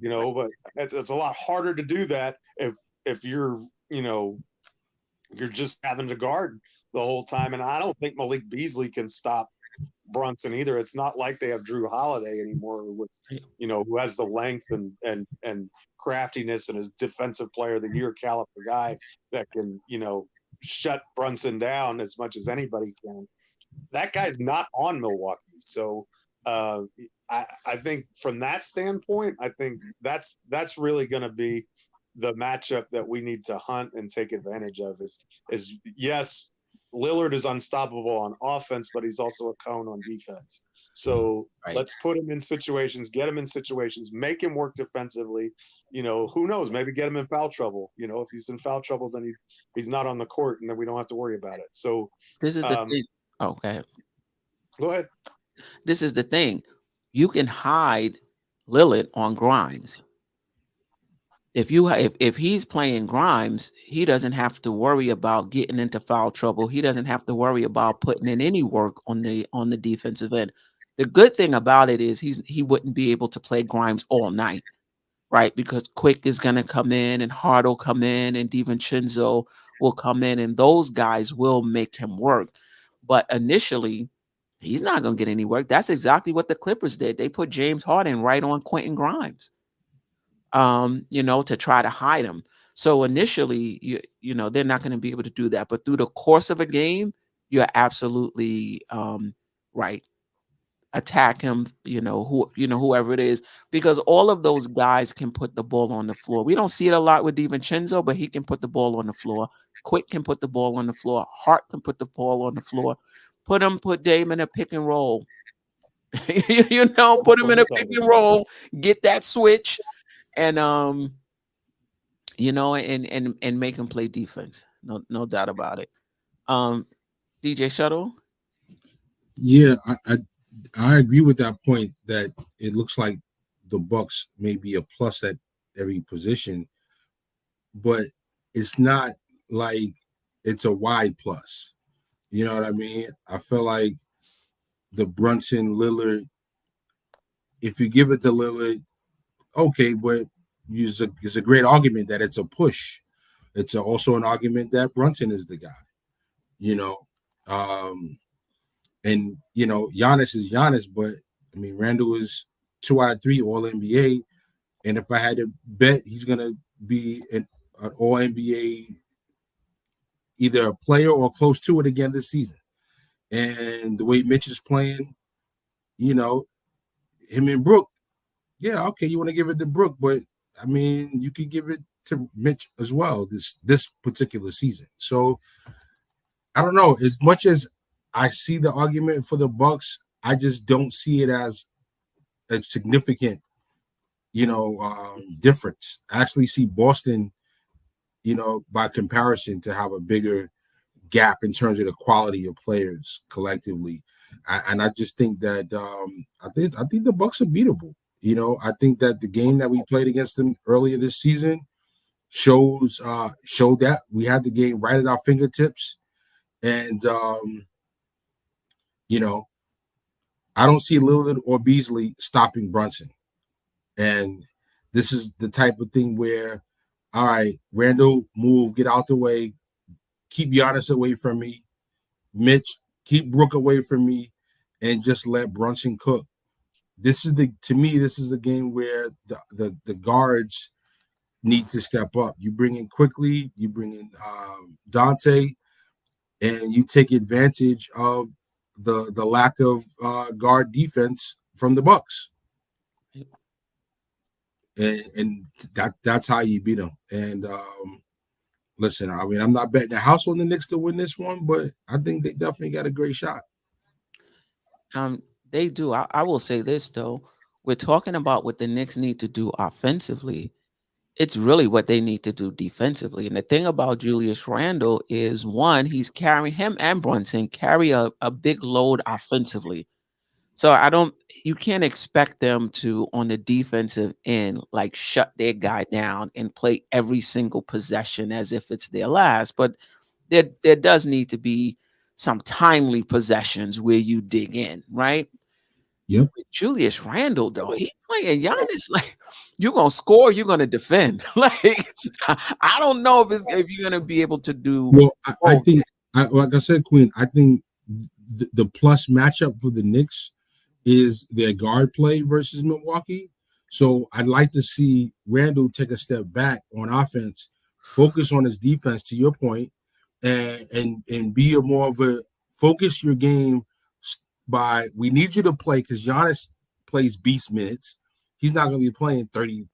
But it's a lot harder to do that if you're, you're just having to guard the whole time. And I don't think Malik Beasley can stop Brunson either. It's not like they have Drew Holiday anymore, who has the length and craftiness and is defensive player of the year caliber guy that can, shut Brunson down as much as anybody can. That guy's not on Milwaukee. So I think from that standpoint, I think that's really going to be the matchup that we need to hunt and take advantage of is yes, Lillard is unstoppable on offense, but he's also a cone on defense. So let's put him in situations, get him in situations, make him work defensively. Who knows? Maybe get him in foul trouble. If he's in foul trouble, then he's not on the court, and then we don't have to worry about it. So this is the thing. Okay. Go ahead. This is the thing. You can hide Lillard on Grimes. If he's playing Grimes, he doesn't have to worry about getting into foul trouble. He doesn't have to worry about putting in any work on the defensive end. The good thing about it is he wouldn't be able to play Grimes all night, right? Because Quick is going to come in and Hart will come in and Divincenzo will come in, and those guys will make him work. But initially, he's not going to get any work. That's exactly what the Clippers did. They put James Harden right on Quentin Grimes. To try to hide him. So initially, they're not going to be able to do that. But through the course of a game, you're absolutely right. Attack him, whoever it is, because all of those guys can put the ball on the floor. We don't see it a lot with Divincenzo, but he can put the ball on the floor. Quick can put the ball on the floor. Hart can put the ball on the floor. Put Dame in a pick and roll. Put him in a pick and roll. Get that switch. And and make him play defense. No doubt about it. DJ Shuttle. Yeah, I agree with that point that it looks like the Bucks may be a plus at every position, but it's not like it's a wide plus. You know what I mean? I feel like the Brunson Lillard, if you give it to Lillard, okay, but it's a great argument that it's a push. It's also an argument that Brunson is the guy, and Giannis is Giannis, but I mean, Randle is 2 out of 3 All NBA, and if I had to bet, he's gonna be an All NBA, either a player or close to it again this season. And the way Mitch is playing, you know, him and Brook, yeah, okay, you want to give it to Brook, but I mean, you could give it to Mitch as well this particular season. So I don't know. As much as I see the argument for the Bucks, I just don't see it as a significant, difference. I actually see Boston, by comparison, to have a bigger gap in terms of the quality of players collectively. And I just think that I think the Bucks are beatable. I think that the game that we played against them earlier this season showed that we had the game right at our fingertips. And I don't see Lillard or Beasley stopping Brunson. And this is the type of thing where, all right, Randle, move, get out the way, keep Giannis away from me. Mitch, keep Brook away from me, and just let Brunson cook. To me, this is the game where the guards need to step up. You bring in quickly, you bring in Dante, and you take advantage of the lack of guard defense from the Bucks. And that's how you beat them. And listen, I mean, I'm not betting the house on the Knicks to win this one, but I think they definitely got a great shot. They do. I will say this though: we're talking about what the Knicks need to do offensively. It's really what they need to do defensively. And the thing about Julius Randle is, one, he's carrying him and Brunson carry a big load offensively. So you can't expect them to, on the defensive end, like shut their guy down and play every single possession as if it's their last. But there does need to be some timely possessions where you dig in, right? Yep. With Julius Randle, though, he playing Giannis like you're gonna score, you're gonna defend. Like I don't know if you're gonna be able to do. Well, I think, like I said, Queen, I think the plus matchup for the Knicks is their guard play versus Milwaukee. So I'd like to see Randle take a step back on offense, focus on his defense, to your point, and be more of a focus your game by, we need you to play, because Giannis plays beast minutes. He's not going to be playing 30,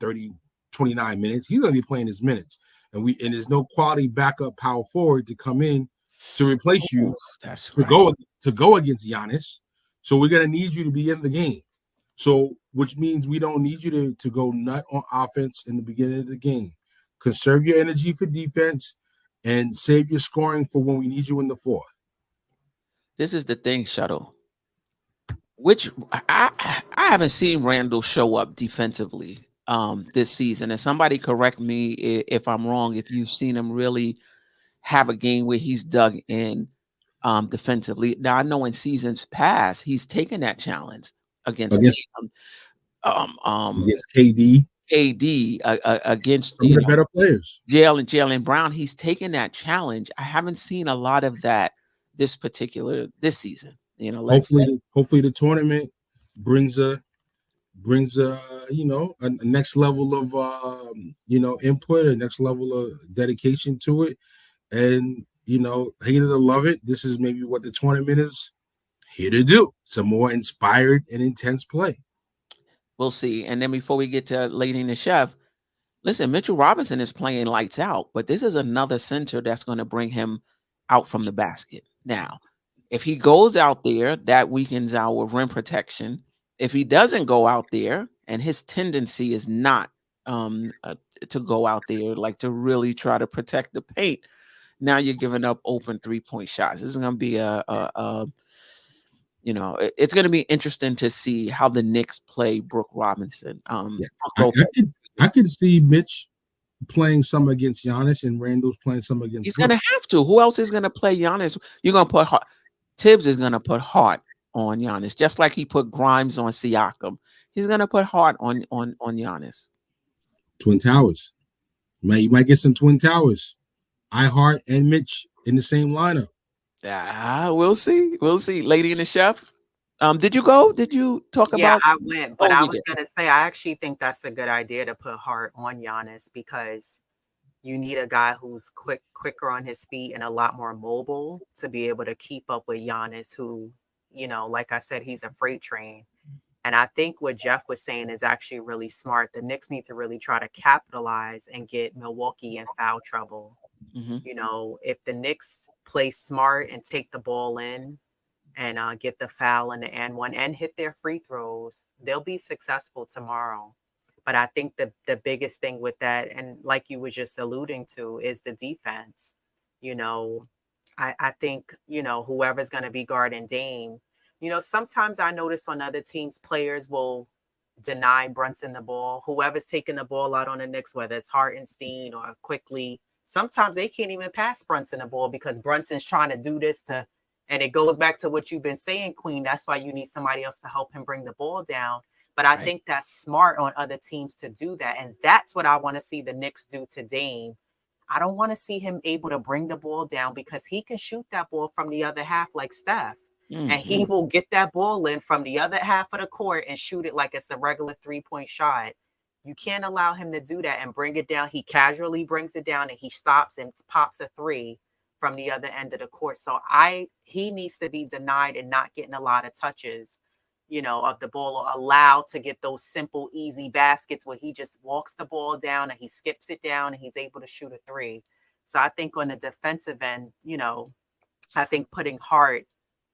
29 minutes. He's going to be playing his minutes. And there's no quality backup power forward to come in to replace you to go against Giannis. So we're going to need you to be in the game. So, which means we don't need you to go nut on offense in the beginning of the game. Conserve your energy for defense and save your scoring for when we need you in the fourth. This is the thing, Shuttle. Which I haven't seen Randle show up defensively this season. And somebody correct me if I'm wrong, if you've seen him really have a game where he's dug in defensively. Now, I know in seasons past, he's taken that challenge against KD, against some of the better players. Jaylen Brown. He's taken that challenge. I haven't seen a lot of that this season. Hopefully the tournament brings a next level of input, a next level of dedication to it. And hate it or love it, this is maybe what the tournament is here to do. Some more inspired and intense play. We'll see. And then before we get to Lady and the Chef, listen, Mitchell Robinson is playing lights out, but this is another center that's going to bring him out from the basket. Now, if he goes out there, that weakens our rim protection. If he doesn't go out there, and his tendency is not to go out there, like to really try to protect the paint, now you're giving up open 3-point shots. This is going to be it's going to be interesting to see how the Knicks play Brook Robinson. I could see Mitch playing some against Giannis and Randall's playing some against. He's going to have to. Who else is going to play Giannis? You're going to put Hart. Thibs is going to put Hart on Giannis, just like he put Grimes on Siakam. He's going to put Hart on Giannis. Twin Towers. You might get some Twin Towers. Hart and Mitch in the same lineup. We'll see. We'll see. Lady and the Chef. Did you go? Did you talk Yeah, about? I went, but Oh, I you was did. gonna say I actually think that's a good idea to put Hart on Giannis because you need a guy who's quicker on his feet and a lot more mobile to be able to keep up with Giannis, who, like I said, he's a freight train. And I think what Jeff was saying is actually really smart. The Knicks need to really try to capitalize and get Milwaukee in foul trouble. Mhm. If the Knicks play smart and take the ball in and get the foul in the and one and hit their free throws, they'll be successful tomorrow. But I think the biggest thing with that, and like you were just alluding to, is the defense. You know, I think, whoever's going to be guarding Dame, sometimes I notice on other teams, players will deny Brunson the ball. Whoever's taking the ball out on the Knicks, whether it's Hartenstein or Quickly, sometimes they can't even pass Brunson the ball because Brunson's trying to do this and it goes back to what you've been saying, Queen. That's why you need somebody else to help him bring the ball down. But I Right. think that's smart on other teams to do that. And that's what I want to see the Knicks do to Dame. I don't want to see him able to bring the ball down because he can shoot that ball from the other half like Steph. And he Mhm. will get that ball in from the other half of the court and shoot it like it's a regular 3-point shot. You can't allow him to do that and bring it down. He casually brings it down and he stops and pops a three from the other end of the court. So he needs to be denied and not getting a lot of touches, of the ball, or allowed to get those simple, easy baskets where he just walks the ball down and he skips it down and he's able to shoot a three. So I think on the defensive end, I think putting Hart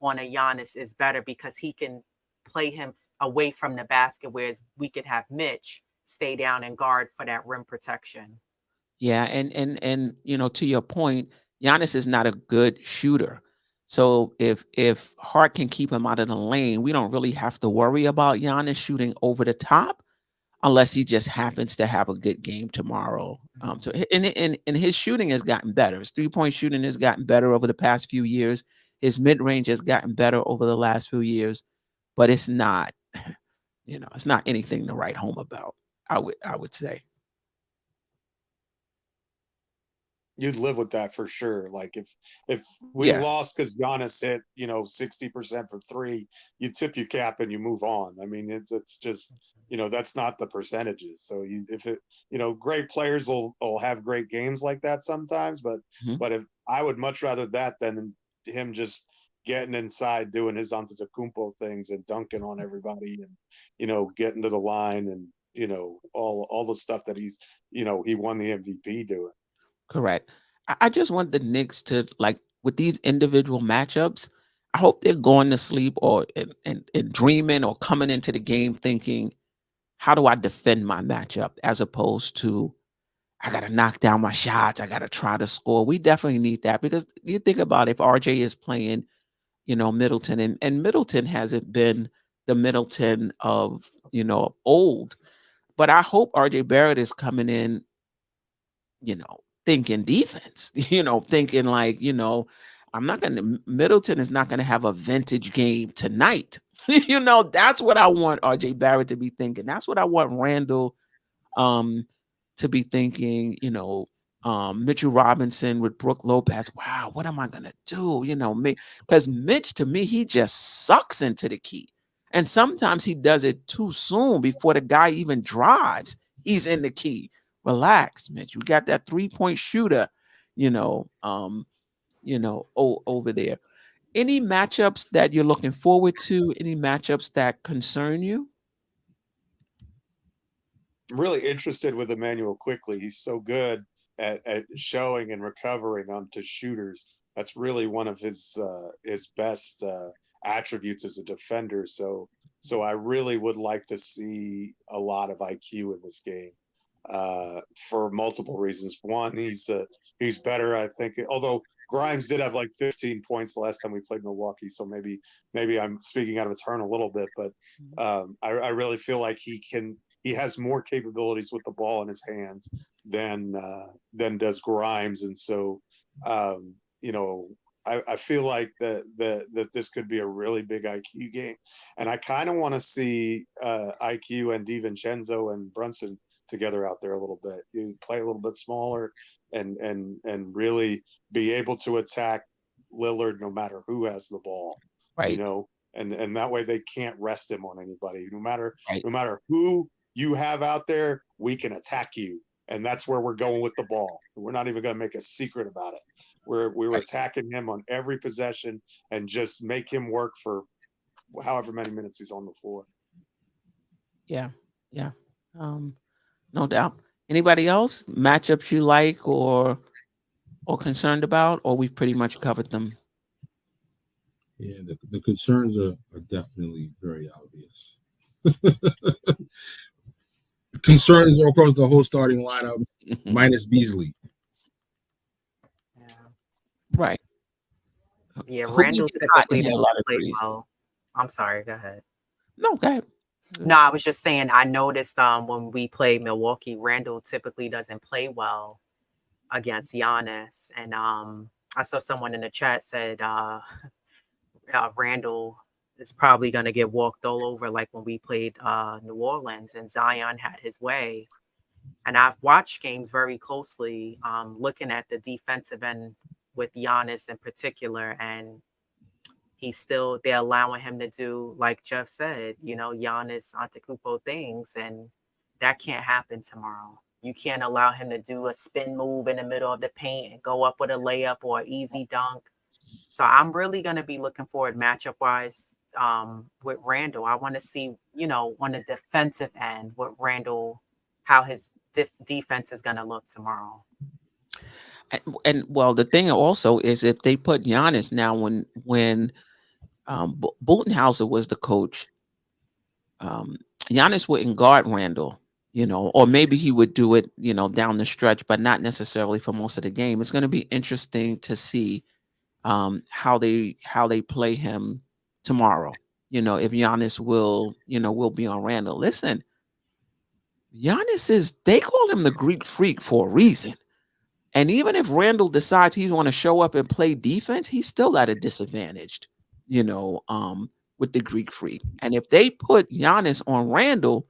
on a Giannis is better because he can play him away from the basket, whereas we could have Mitch stay down and guard for that rim protection. Yeah, and to your point, Giannis is not a good shooter. So if Hart can keep him out of the lane, we don't really have to worry about Giannis shooting over the top unless he just happens to have a good game tomorrow. So and his shooting has gotten better. His 3-point shooting has gotten better over the past few years. His mid range has gotten better over the last few years, but it's not, it's not anything to write home about. I would say. You'd live with that for sure. Like if we Yeah. lost because Giannis hit 60% for three, you tip your cap and you move on. I mean, it's just that's not the percentages. So if it great players will have great games like that sometimes, but Mhm. if I would much rather that than him just getting inside doing his Antetokounmpo things and dunking on everybody and getting to the line and all the stuff that he won the MVP doing. Correct. I just want the Knicks to, like, with these individual matchups, I hope they're going to sleep or and dreaming or coming into the game thinking, how do I defend my matchup as opposed to I gotta knock down my shots. I gotta try to score. We definitely need that because you think about if RJ is playing, Middleton and Middleton hasn't been the Middleton of, old. But I hope RJ Barrett is coming in, thinking defense, thinking like, I'm not going to, Middleton is not going to have a vintage game tonight. That's what I want RJ Barrett to be thinking. That's what I want Randall um, to be thinking, Mitchell Robinson with Brooke Lopez. Wow, what am I going to do? Me, because Mitch, to me, he just sucks into the key. And sometimes he does it too soon before the guy even drives. He's in the key. Relax, Mitch. You got that 3-point shooter, over there. Any matchups that you're looking forward to? Any matchups that concern you? I'm really interested with Emmanuel quickly. He's so good at showing and recovering onto shooters. That's really one of his best attributes as a defender. So I really would like to see a lot of IQ in this game for multiple reasons. One, he's better, I think. Although Grimes did have like 15 points the last time we played Milwaukee, so maybe I'm speaking out of turn a little bit, but I really feel like he has more capabilities with the ball in his hands than does Grimes, and so you know I feel like that this could be a really big IQ game, and I kind of want to see IQ and Divincenzo and Brunson together out there a little bit. You play a little bit smaller and really be able to attack Lillard no matter who has the ball, Right. and that way they can't rest him on anybody. No matter Right. who you have out there, we can attack you, and that's where we're going with the ball. We're not even going to make a secret about it. We were Right. attacking him on every possession and just make him work for however many minutes he's on the floor. Yeah. Yeah. No doubt. Anybody else matchups you like or concerned about, or we've pretty much covered them? Yeah, the concerns are definitely very obvious. Concerns across the whole starting lineup, minus Beasley. Yeah. Right. Yeah, Who do you Randall get hot to typically hit a doesn't lot of play threes? well. I'm sorry, go ahead. No, go ahead. No, I was just saying I noticed when we play Milwaukee, Randall typically doesn't play well against Giannis. And I saw someone in the chat said Randall is probably going to get walked all over like when we played New Orleans and Zion had his way. And I've watched games very closely, looking at the defensive end with Giannis in particular. And they're allowing him to do, like Jeff said, Giannis Antetokounmpo things. And that can't happen tomorrow. You can't allow him to do a spin move in the middle of the paint and go up with a layup or an easy dunk. So I'm really going to be looking forward matchup wise with Randall. I want to see, on the defensive end with Randall, how his defense is going to look tomorrow. And well, the thing also is if they put Giannis now, when Budenholzer was the coach, Giannis wouldn't guard Randall, or maybe he would do it, down the stretch, but not necessarily for most of the game. It's going to be interesting to see how they play him tomorrow. If Giannis will be on Randall. Listen, Giannis they call him the Greek Freak for a reason. And even if Randall decides he's want to show up and play defense, he's still at a disadvantage, with the Greek Freak. And if they put Giannis on Randall,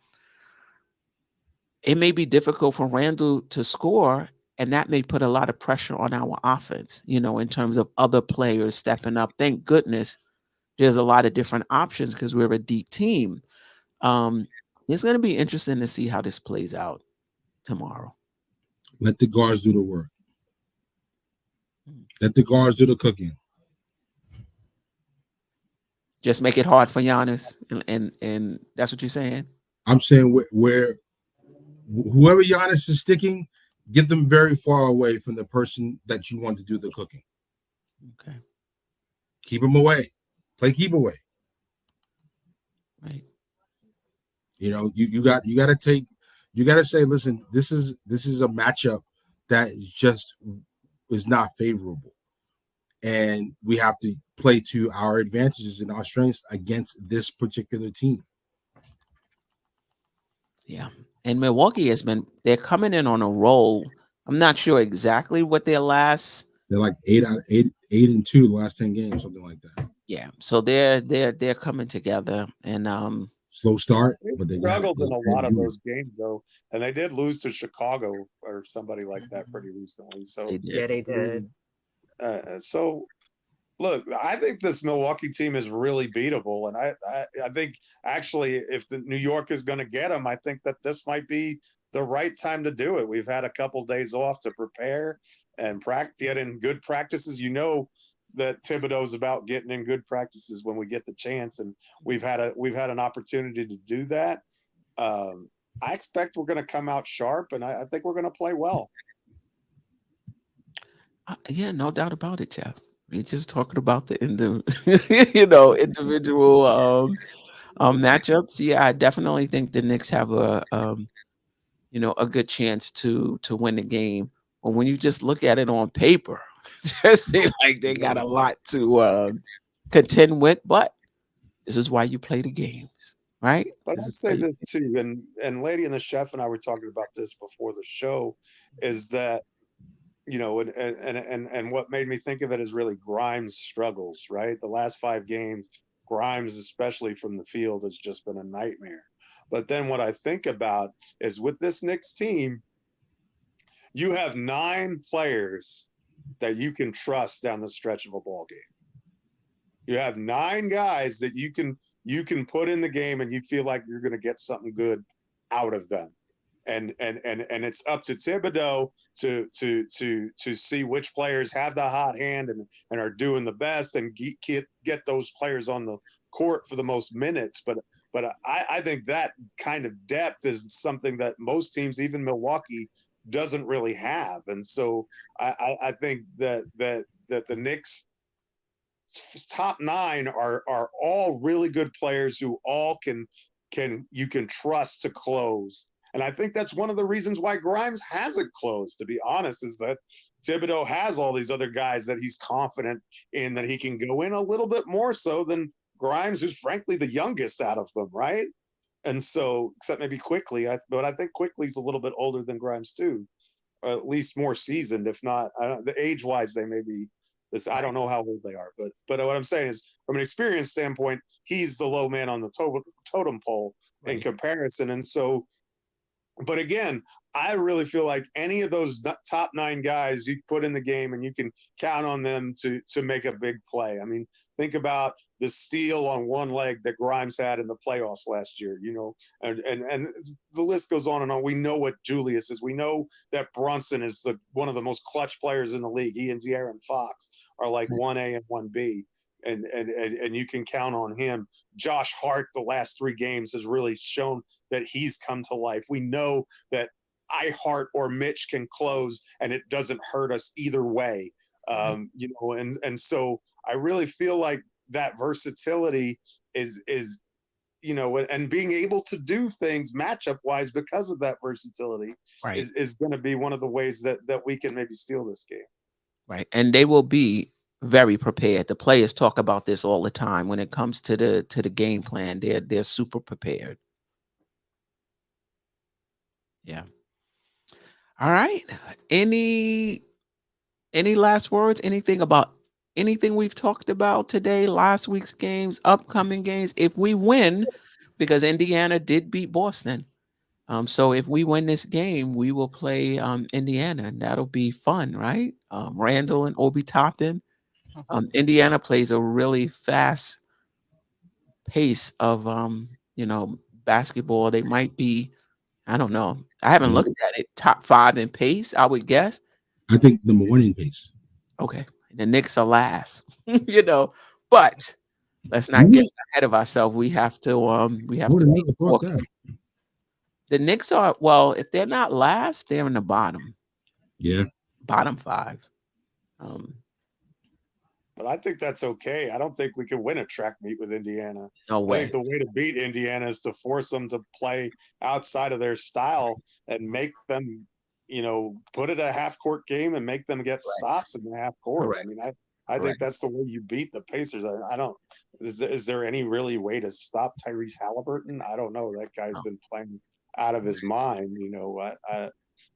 it may be difficult for Randall to score, and that may put a lot of pressure on our offense, in terms of other players stepping up. Thank goodness there's a lot of different options because we're a deep team. It's going to be interesting to see how this plays out tomorrow. Let the guards do the work. Let the guards do the cooking. Just make it hard for Giannis, and that's what you're saying? I'm saying where whoever Giannis is sticking, get them very far away from the person that you want to do the cooking. Okay. Keep them away. Play keep away. Right. You got to say, listen, this is a matchup that is not favorable. And we have to play to our advantages and our strengths against this particular team. Yeah. And Milwaukee they're coming in on a roll. I'm not sure exactly what their last. They're like 8-2 the last 10 games, something like that. Yeah. So they're coming together and slow start, but they struggled in a lot of those games though, and they did lose to Chicago or somebody like that pretty recently. So they did. So look, I think this Milwaukee team is really beatable, and I think actually if the New York is going to get them, I think that this might be the right time to do it. We've had a couple days off to prepare and get in good practices. That Thibodeau's about getting in good practices when we get the chance, and we've had an opportunity to do that. I expect we're going to come out sharp, and I think we're going to play well. Yeah, no doubt about it, Jeff. We're just talking about the individual matchups. Yeah, I definitely think the Knicks have a good chance to win the game. But when you just look at it on paper, it just seems like they got a lot to contend with. But this is why you play the games, right? But I'd say this too, and Lady and the Chef and I were talking about this before the show, is that and what made me think of it is really Grimes' struggles, right? The last 5 games, Grimes, especially from the field, has just been a nightmare. But then what I think about is with this Knicks team, you have 9 players that you can trust down the stretch of a ball game. You have 9 guys that you can put in the game, and you feel like you're going to get something good out of them. And it's up to Thibodeau to see which players have the hot hand and are doing the best, and get those players on the court for the most minutes. But I think that kind of depth is something that most teams, even Milwaukee, doesn't really have. And so I think that the Knicks top 9 are all really good players who all can you can trust to close. And I think that's one of the reasons why Grimes hasn't closed, to be honest, is that Thibodeau has all these other guys that he's confident in, that he can go in a little bit more so than Grimes, who's frankly the youngest out of them, right? And so, except maybe Quickly, but I think Quickly's a little bit older than Grimes too, or at least more seasoned, if not, the age-wise they may be. I don't know how old they are, but what I'm saying is, from an experience standpoint, he's the low man on the totem pole in comparison. And so, but again, I really feel like any of those top 9 guys you put in the game, and you can count on them to make a big play. I mean, think about the steal on one leg that Grimes had in the playoffs last year, and the list goes on and on. We know what Julius is. We know that Brunson is one of the most clutch players in the league. He and De'Aaron Fox are like 1A and 1B. And you can count on him. Josh Hart, the last 3 games, has really shown that he's come to life. We know that Hart or Mitch can close, and it doesn't hurt us either way. And so I really feel like that versatility is and being able to do things matchup wise because of that versatility is going to be one of the ways that we can maybe steal this game. Right, and they will be very prepared. The players talk about this all the time when it comes to the game plan. They're super prepared. Yeah. All right. Any last words? Anything about anything we've talked about today? Last week's games, upcoming games. If we win, because Indiana did beat Boston. So if we win this game, we will play Indiana, and that'll be fun, right? Randle and Obi Toppin. Indiana plays a really fast pace of basketball. They might be, I don't know. I haven't looked at it. Top 5 in pace, I would guess. I think number 1 in pace. Okay. The Knicks are last. But let's not get ahead of ourselves. We have to the Knicks are, well, if they're not last, they're in the bottom. Yeah. Bottom 5. But I think that's okay. I don't think we can win a track meet with Indiana. No way. I think the way to beat Indiana is to force them to play outside of their style and make them, put it a half-court game and make them get stops in the half court. Correct. I mean, I think that's the way you beat the Pacers. I don't. Is there any really way to stop Tyrese Halliburton? I don't know. That guy's been playing out of his mind.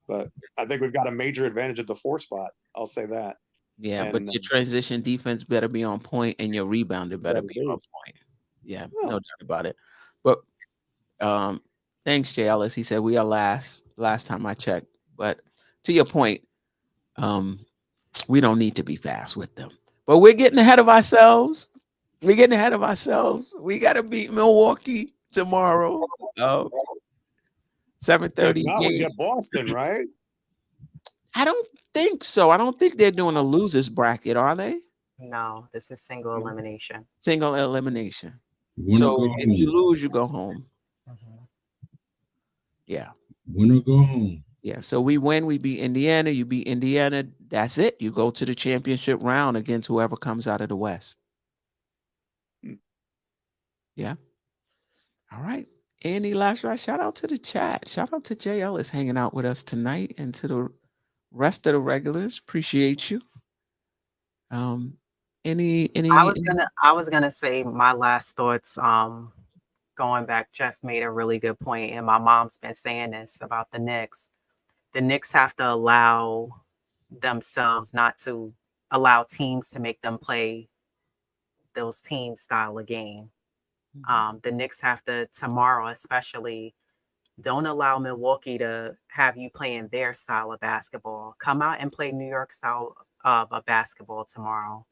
But I think we've got a major advantage at the 4 spot. I'll say that. Yeah, but your transition defense better be on point, and your rebounder better be on point. Yeah, no doubt about it. But thanks, Jay Ellis. He said we are last time I checked. But to your point, we don't need to be fast with them. But we're getting ahead of ourselves. We got to beat Milwaukee tomorrow. 7:30. Now we get Boston, right? I don't think so. I don't think they're doing a losers bracket, are they? No, this is single elimination. Single elimination. So if you lose, you go home. Yeah. Win or go home. Yeah. So we win, we beat Indiana. You beat Indiana. That's it. You go to the championship round against whoever comes out of the West. Yeah. All right. Any last right? Shout out to the chat. Shout out to Jay Ellis hanging out with us tonight, and to the rest of the regulars. Appreciate you. Any I was gonna say my last thoughts. Going back, Jeff made a really good point, and my mom's been saying this about the Knicks. The Knicks have to allow themselves not to allow teams to make them play those team style of game. The Knicks have to, tomorrow especially, don't allow Milwaukee to have you playing their style of basketball. Come out and play New York style of basketball tomorrow.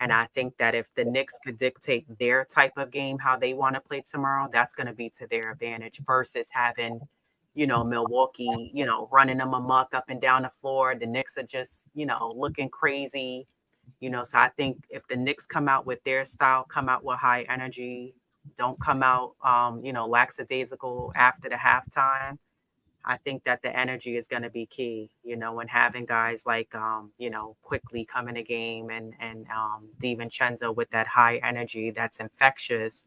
And I think that if the Knicks could dictate their type of game, how they want to play tomorrow, that's going to be to their advantage versus having, Milwaukee, running them amok up and down the floor. The Knicks are just, looking crazy. So I think if the Knicks come out with their style, come out with high energy, don't come out, lackadaisical after the halftime, I think that the energy is going to be key, and having guys like, quickly come in a game and Divincenzo with that high energy that's infectious,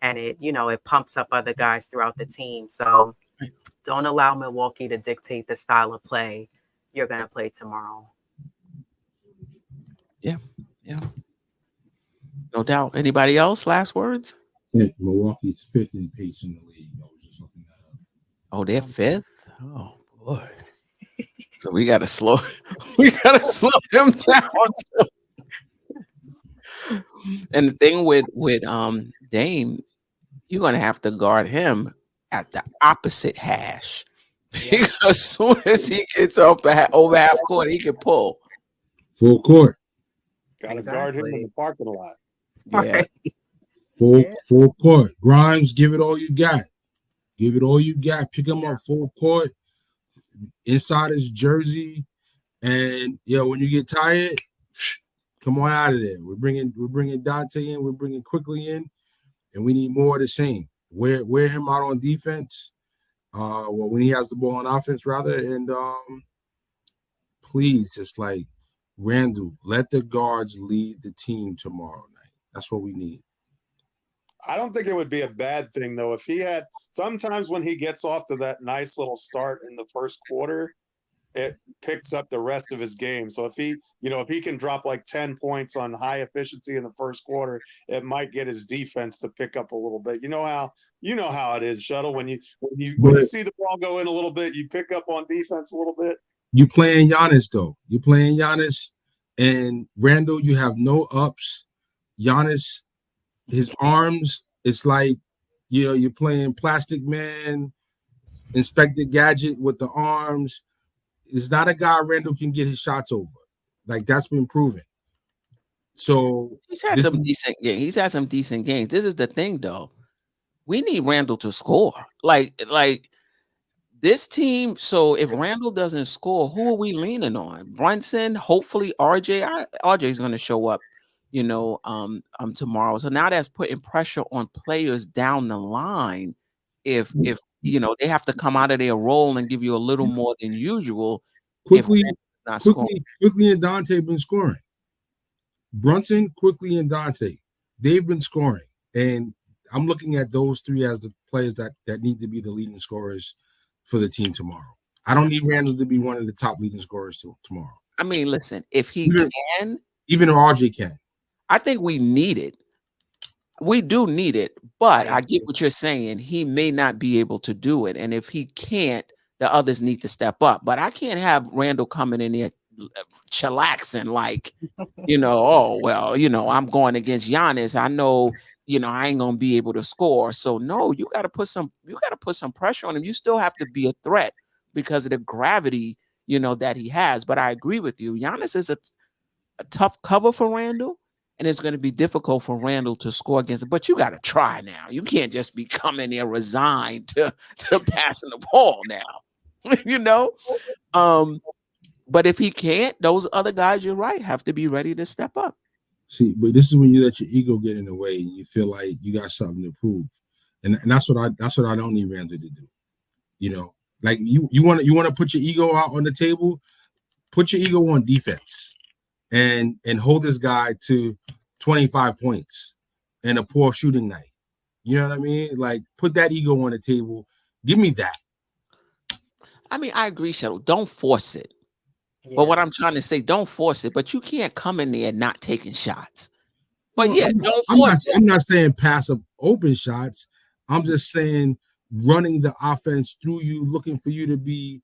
and it pumps up other guys throughout the team. So don't allow Milwaukee to dictate the style of play you're going to play tomorrow. Yeah. No doubt. Anybody else? Last words? Yeah, Milwaukee's 5th in pace in the league. I was just looking that up. Oh, they're 5th? Oh boy. So we gotta slow him down. And the thing with Dame, you're gonna have to guard him at the opposite hash. Because as soon as he gets up over half court, he can pull. Full court. Got to guard him in the parking lot. Yeah. Full court. Grimes, give it all you got. Give it all you got. Pick him up full court. Inside his jersey. And when you get tired, come on out of there. We're bringing Dante in. We're bringing Quickly in. And we need more of the same. Wear him out on defense. When he has the ball on offense, rather. And please, just like Randle, let the guards lead the team tomorrow night. That's what we need. I don't think it would be a bad thing, though, if he had – sometimes when he gets off to that nice little start in the first quarter, it picks up the rest of his game. So if he can drop like 10 points on high efficiency in the first quarter, it might get his defense to pick up a little bit. You know how it is, Shuttle. When you see the ball go in a little bit, you pick up on defense a little bit. You playing Giannis, though. You playing Giannis and Randle, you have no ups. Giannis, his arms, it's like, you're playing Plastic Man, Inspector Gadget with the arms. It's not a guy Randle can get his shots over. Like, that's been proven. So he's had some decent games. He's had some decent games. This is the thing, though. We need Randle to score. Like this team. So if Randle doesn't score, who are we leaning on? Brunson, hopefully RJ. RJ is going to show up, tomorrow. So now that's putting pressure on players down the line. If they have to come out of their role and give you a little more than usual. Quickly and Dante have been scoring. Brunson, Quickly, and Dante, they've been scoring. And I'm looking at those three as the players that need to be the leading scorers for the team tomorrow. I don't need Randle to be one of the top leading scorers tomorrow. I mean, listen, if he can. Even if RJ can. I think we need it. We do need it, but I get what you're saying. He may not be able to do it. And if he can't, the others need to step up. But I can't have Randle coming in there chillaxing like, I'm going against Giannis. I know, I ain't gonna be able to score. So no, you gotta put some pressure on him. You still have to be a threat because of the gravity, that he has. But I agree with you. Giannis is a tough cover for Randle. And it's going to be difficult for Randle to score against it. But you got to try now. You can't just be coming there resigned to passing the ball now, But if he can't, those other guys, you're right, have to be ready to step up. See, but this is when you let your ego get in the way and you feel like you got something to prove. And that's what I don't need Randle to do. Like you want to put your ego out on the table, put your ego on defense. And hold this guy to 25 points and a poor shooting night. You know what I mean? Like, put that ego on the table. Give me that. I mean, I agree, Shuttle. Don't force it. Yeah. But what I'm trying to say, don't force it. But you can't come in there not taking shots. But don't force it. I'm not saying passive open shots. I'm just saying running the offense through you, looking for you to be,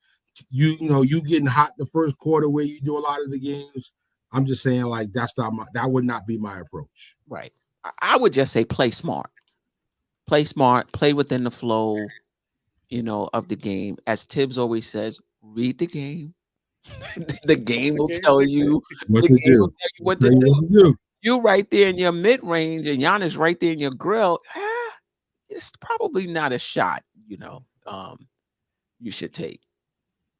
you getting hot the first quarter where you do a lot of the games. I'm just saying, like, that would not be my approach. Right. I would just say play smart. Play smart, play within the flow, of the game. As Thibs always says, read the game. The game will tell you what to do. you right there in your mid range, and Giannis right there in your grill. It's probably not a shot. You should take.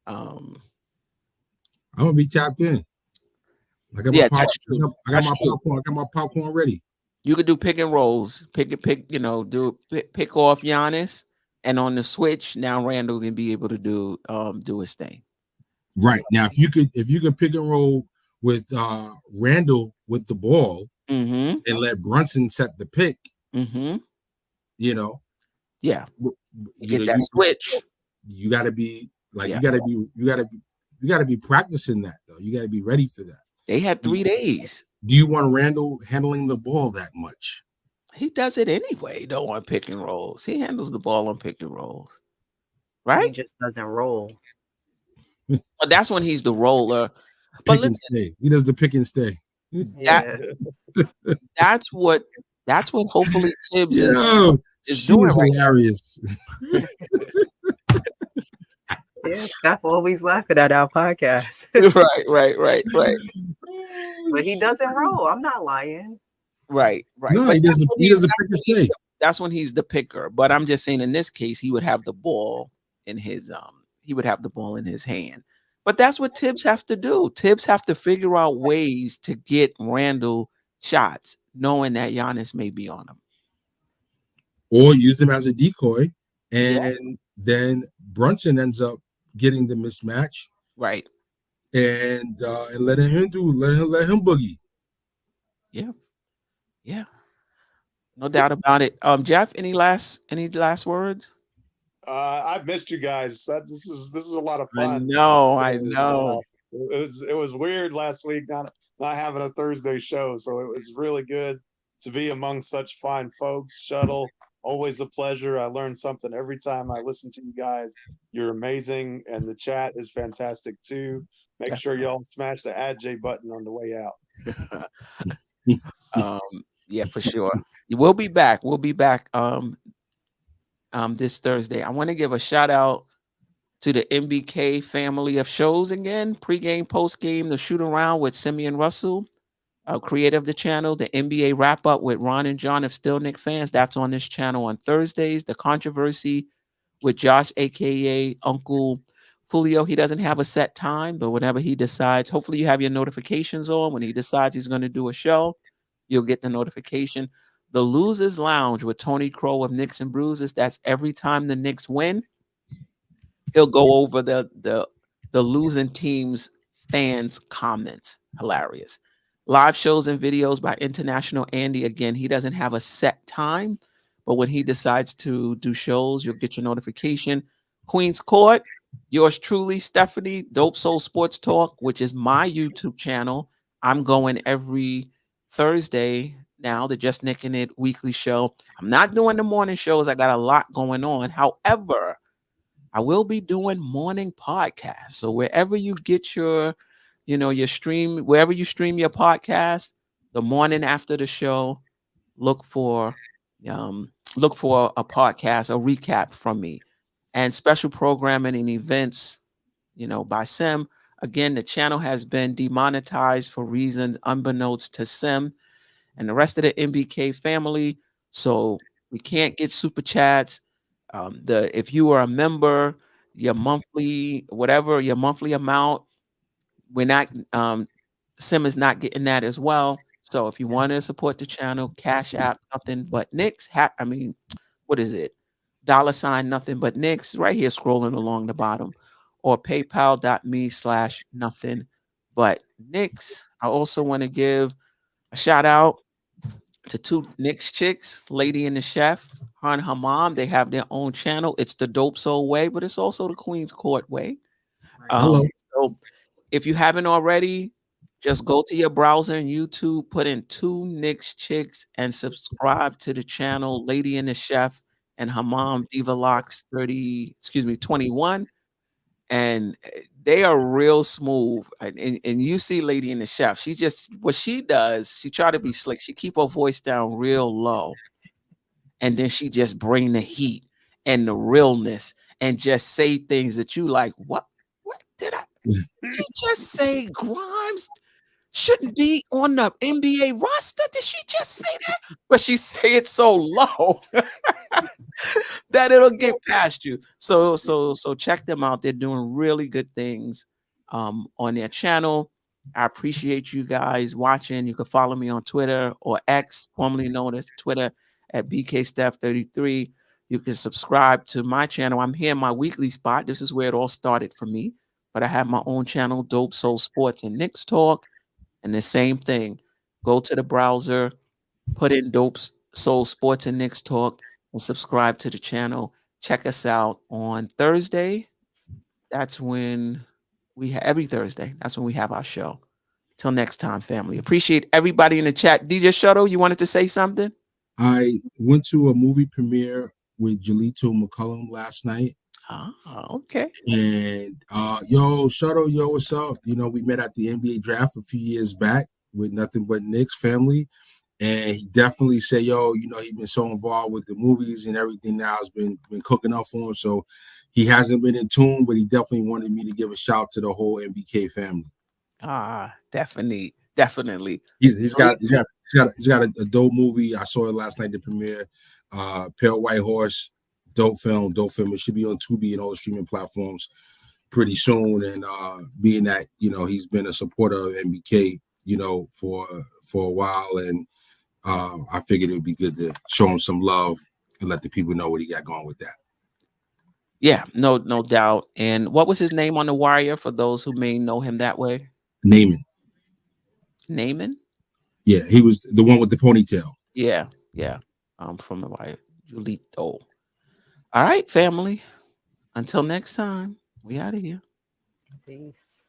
I'm gonna be tapped in. I got my Yeah, pop. that's true. I got That's my true. popcorn. I got my popcorn ready. You could do pick and rolls, pick. Pick off Giannis, and on the switch now Randle can be able to do his thing. Right now, if you could pick and roll with Randall with the ball Mm-hmm. and let Brunson set the pick, Mm-hmm. you know, Yeah. you Get that switch. you got to be like Yeah. you got to be practicing that though. You got to be ready for that. They had 3 days. Do you want Randall handling the ball that much? He does it anyway, though, on pick and rolls. He handles the ball on pick and rolls. He Right? just doesn't roll. But that's when he's the roller. But Pick and listen, stay. He does the pick and stay. Yeah. that's what hopefully Thibs Yo, is she doing is right now. hilarious. Yeah, Steph always laughing at our podcast. Right. But he doesn't roll. I'm not lying. Right. No, But he doesn't. He doesn't pick and stay. that's when he's the picker. But I'm just saying in this case, he would have the ball in his hand. But that's what Thibs have to do. Thibs have to figure out ways to get Randle shots, knowing that Giannis may be on him. Or use him as a decoy, and then Brunson ends up getting the mismatch, Right. and let him boogie. Yeah. No doubt about it. Jeff, any last words? I've missed you guys. This is a lot of I fun. know. It was weird last week not having a Thursday show, so it was really good to be among such fine folks. Shuttle, always a pleasure. I learn something every time I listen to you guys. You're amazing, and the chat is fantastic too. Make sure y'all smash the add J button on the way out. Yeah, for sure. We'll be back. This Thursday. I want to give a shout out to the MBK family of shows again. Pre-game, post-game, the shoot around with Simeon Russell, creator of the channel. The NBA wrap up with Ron and John of Still Knicks fans. That's on this channel on Thursdays. The controversy with Josh, aka Uncle Fulio. He doesn't have a set time, but whenever he decides, hopefully you have your notifications on. When he decides he's going to do a show, you'll get the notification. The Losers Lounge with Tony Crow of Knicks and Bruises. That's every time the Knicks win. He'll go over the losing team's fans' comments. Hilarious. Live shows and videos by International Andy. Again, he doesn't have a set time, but when he decides to do shows, you'll get your notification. Queen's Court, yours truly, Stephanie, Dope Soul Sports Talk, which is my YouTube channel. I'm going every Thursday now, the Just Nicking It weekly show. I'm not doing the morning shows. I got a lot going on. However, I will be doing morning podcasts. So wherever you get your stream, wherever you stream your podcast, the morning after the show, look for a podcast, a recap from me, and special programming and events, by Sim. Again, the channel has been demonetized for reasons unbeknownst to Sim and the rest of the MBK family. So we can't get super chats. If you are a member, your monthly amount, we're not Sim is not getting that as well. So if you want to support the channel, Cash App, nothing but Knicks. What is it? $ nothing but Knicks, right here scrolling along the bottom, or paypal.me/nothing but Knicks. I also want to give a shout out to 2 Knicks chicks, Lady and the Chef, her and her mom. They have their own channel. It's the Dope Soul Way, but it's also the Queen's Court Way. Hello. So if you haven't already, just go to your browser and YouTube, put in 2 Knicks chicks, and subscribe to the channel, Lady and the Chef and her mom, Diva Locks 21. And they are real smooth. And you see Lady and the Chef. She just, what she does, she try to be slick. She keep her voice down real low. And then she just bring the heat and the realness and just say things that you like, what did she just say, Grimes? shouldn't be on the NBA roster. Did she just say that? But she say it so low that it'll get past you. So check them out. They're doing really good things on their channel. I appreciate you guys watching. You can follow me on Twitter or X, formerly known as Twitter, at BKStaff33. You can subscribe to my channel. I'm here in my weekly spot. This is where it all started for me. But I have my own channel, Dope Soul Sports and Knicks Talk. And the same thing. Go to the browser, put in Dope Soul Sports and Knicks Talk, and subscribe to the channel. Check us out on Thursday. That's when every Thursday. That's when we have our show. Till next time, family. Appreciate everybody in the chat. DJ Shuttle, you wanted to say something? I went to a movie premiere with Jalito McCullum last night. Okay. And yo, Shuttle, yo, what's up? You know, we met at the NBA draft a few years back with Nothing But Knicks family. And he definitely said, yo, you know, he's been so involved with the movies and everything now has been cooking up for him. So he hasn't been in tune, but he definitely wanted me to give a shout to the whole MBK family. Definitely. He's got a dope movie. I saw it last night, the premiere. Pale White Horse, dope film. It should be on Tubi and all the streaming platforms pretty soon. And being that, you know, he's been a supporter of MBK, you know, for a while, and I figured it would be good to show him some love and let the people know what he got going with that. Yeah, no doubt. And what was his name on The Wire for those who may know him that way? Naaman? Yeah, he was the one with the ponytail. Yeah. From The Wire, Julito. All right, family. Until next time, we out of here. Peace.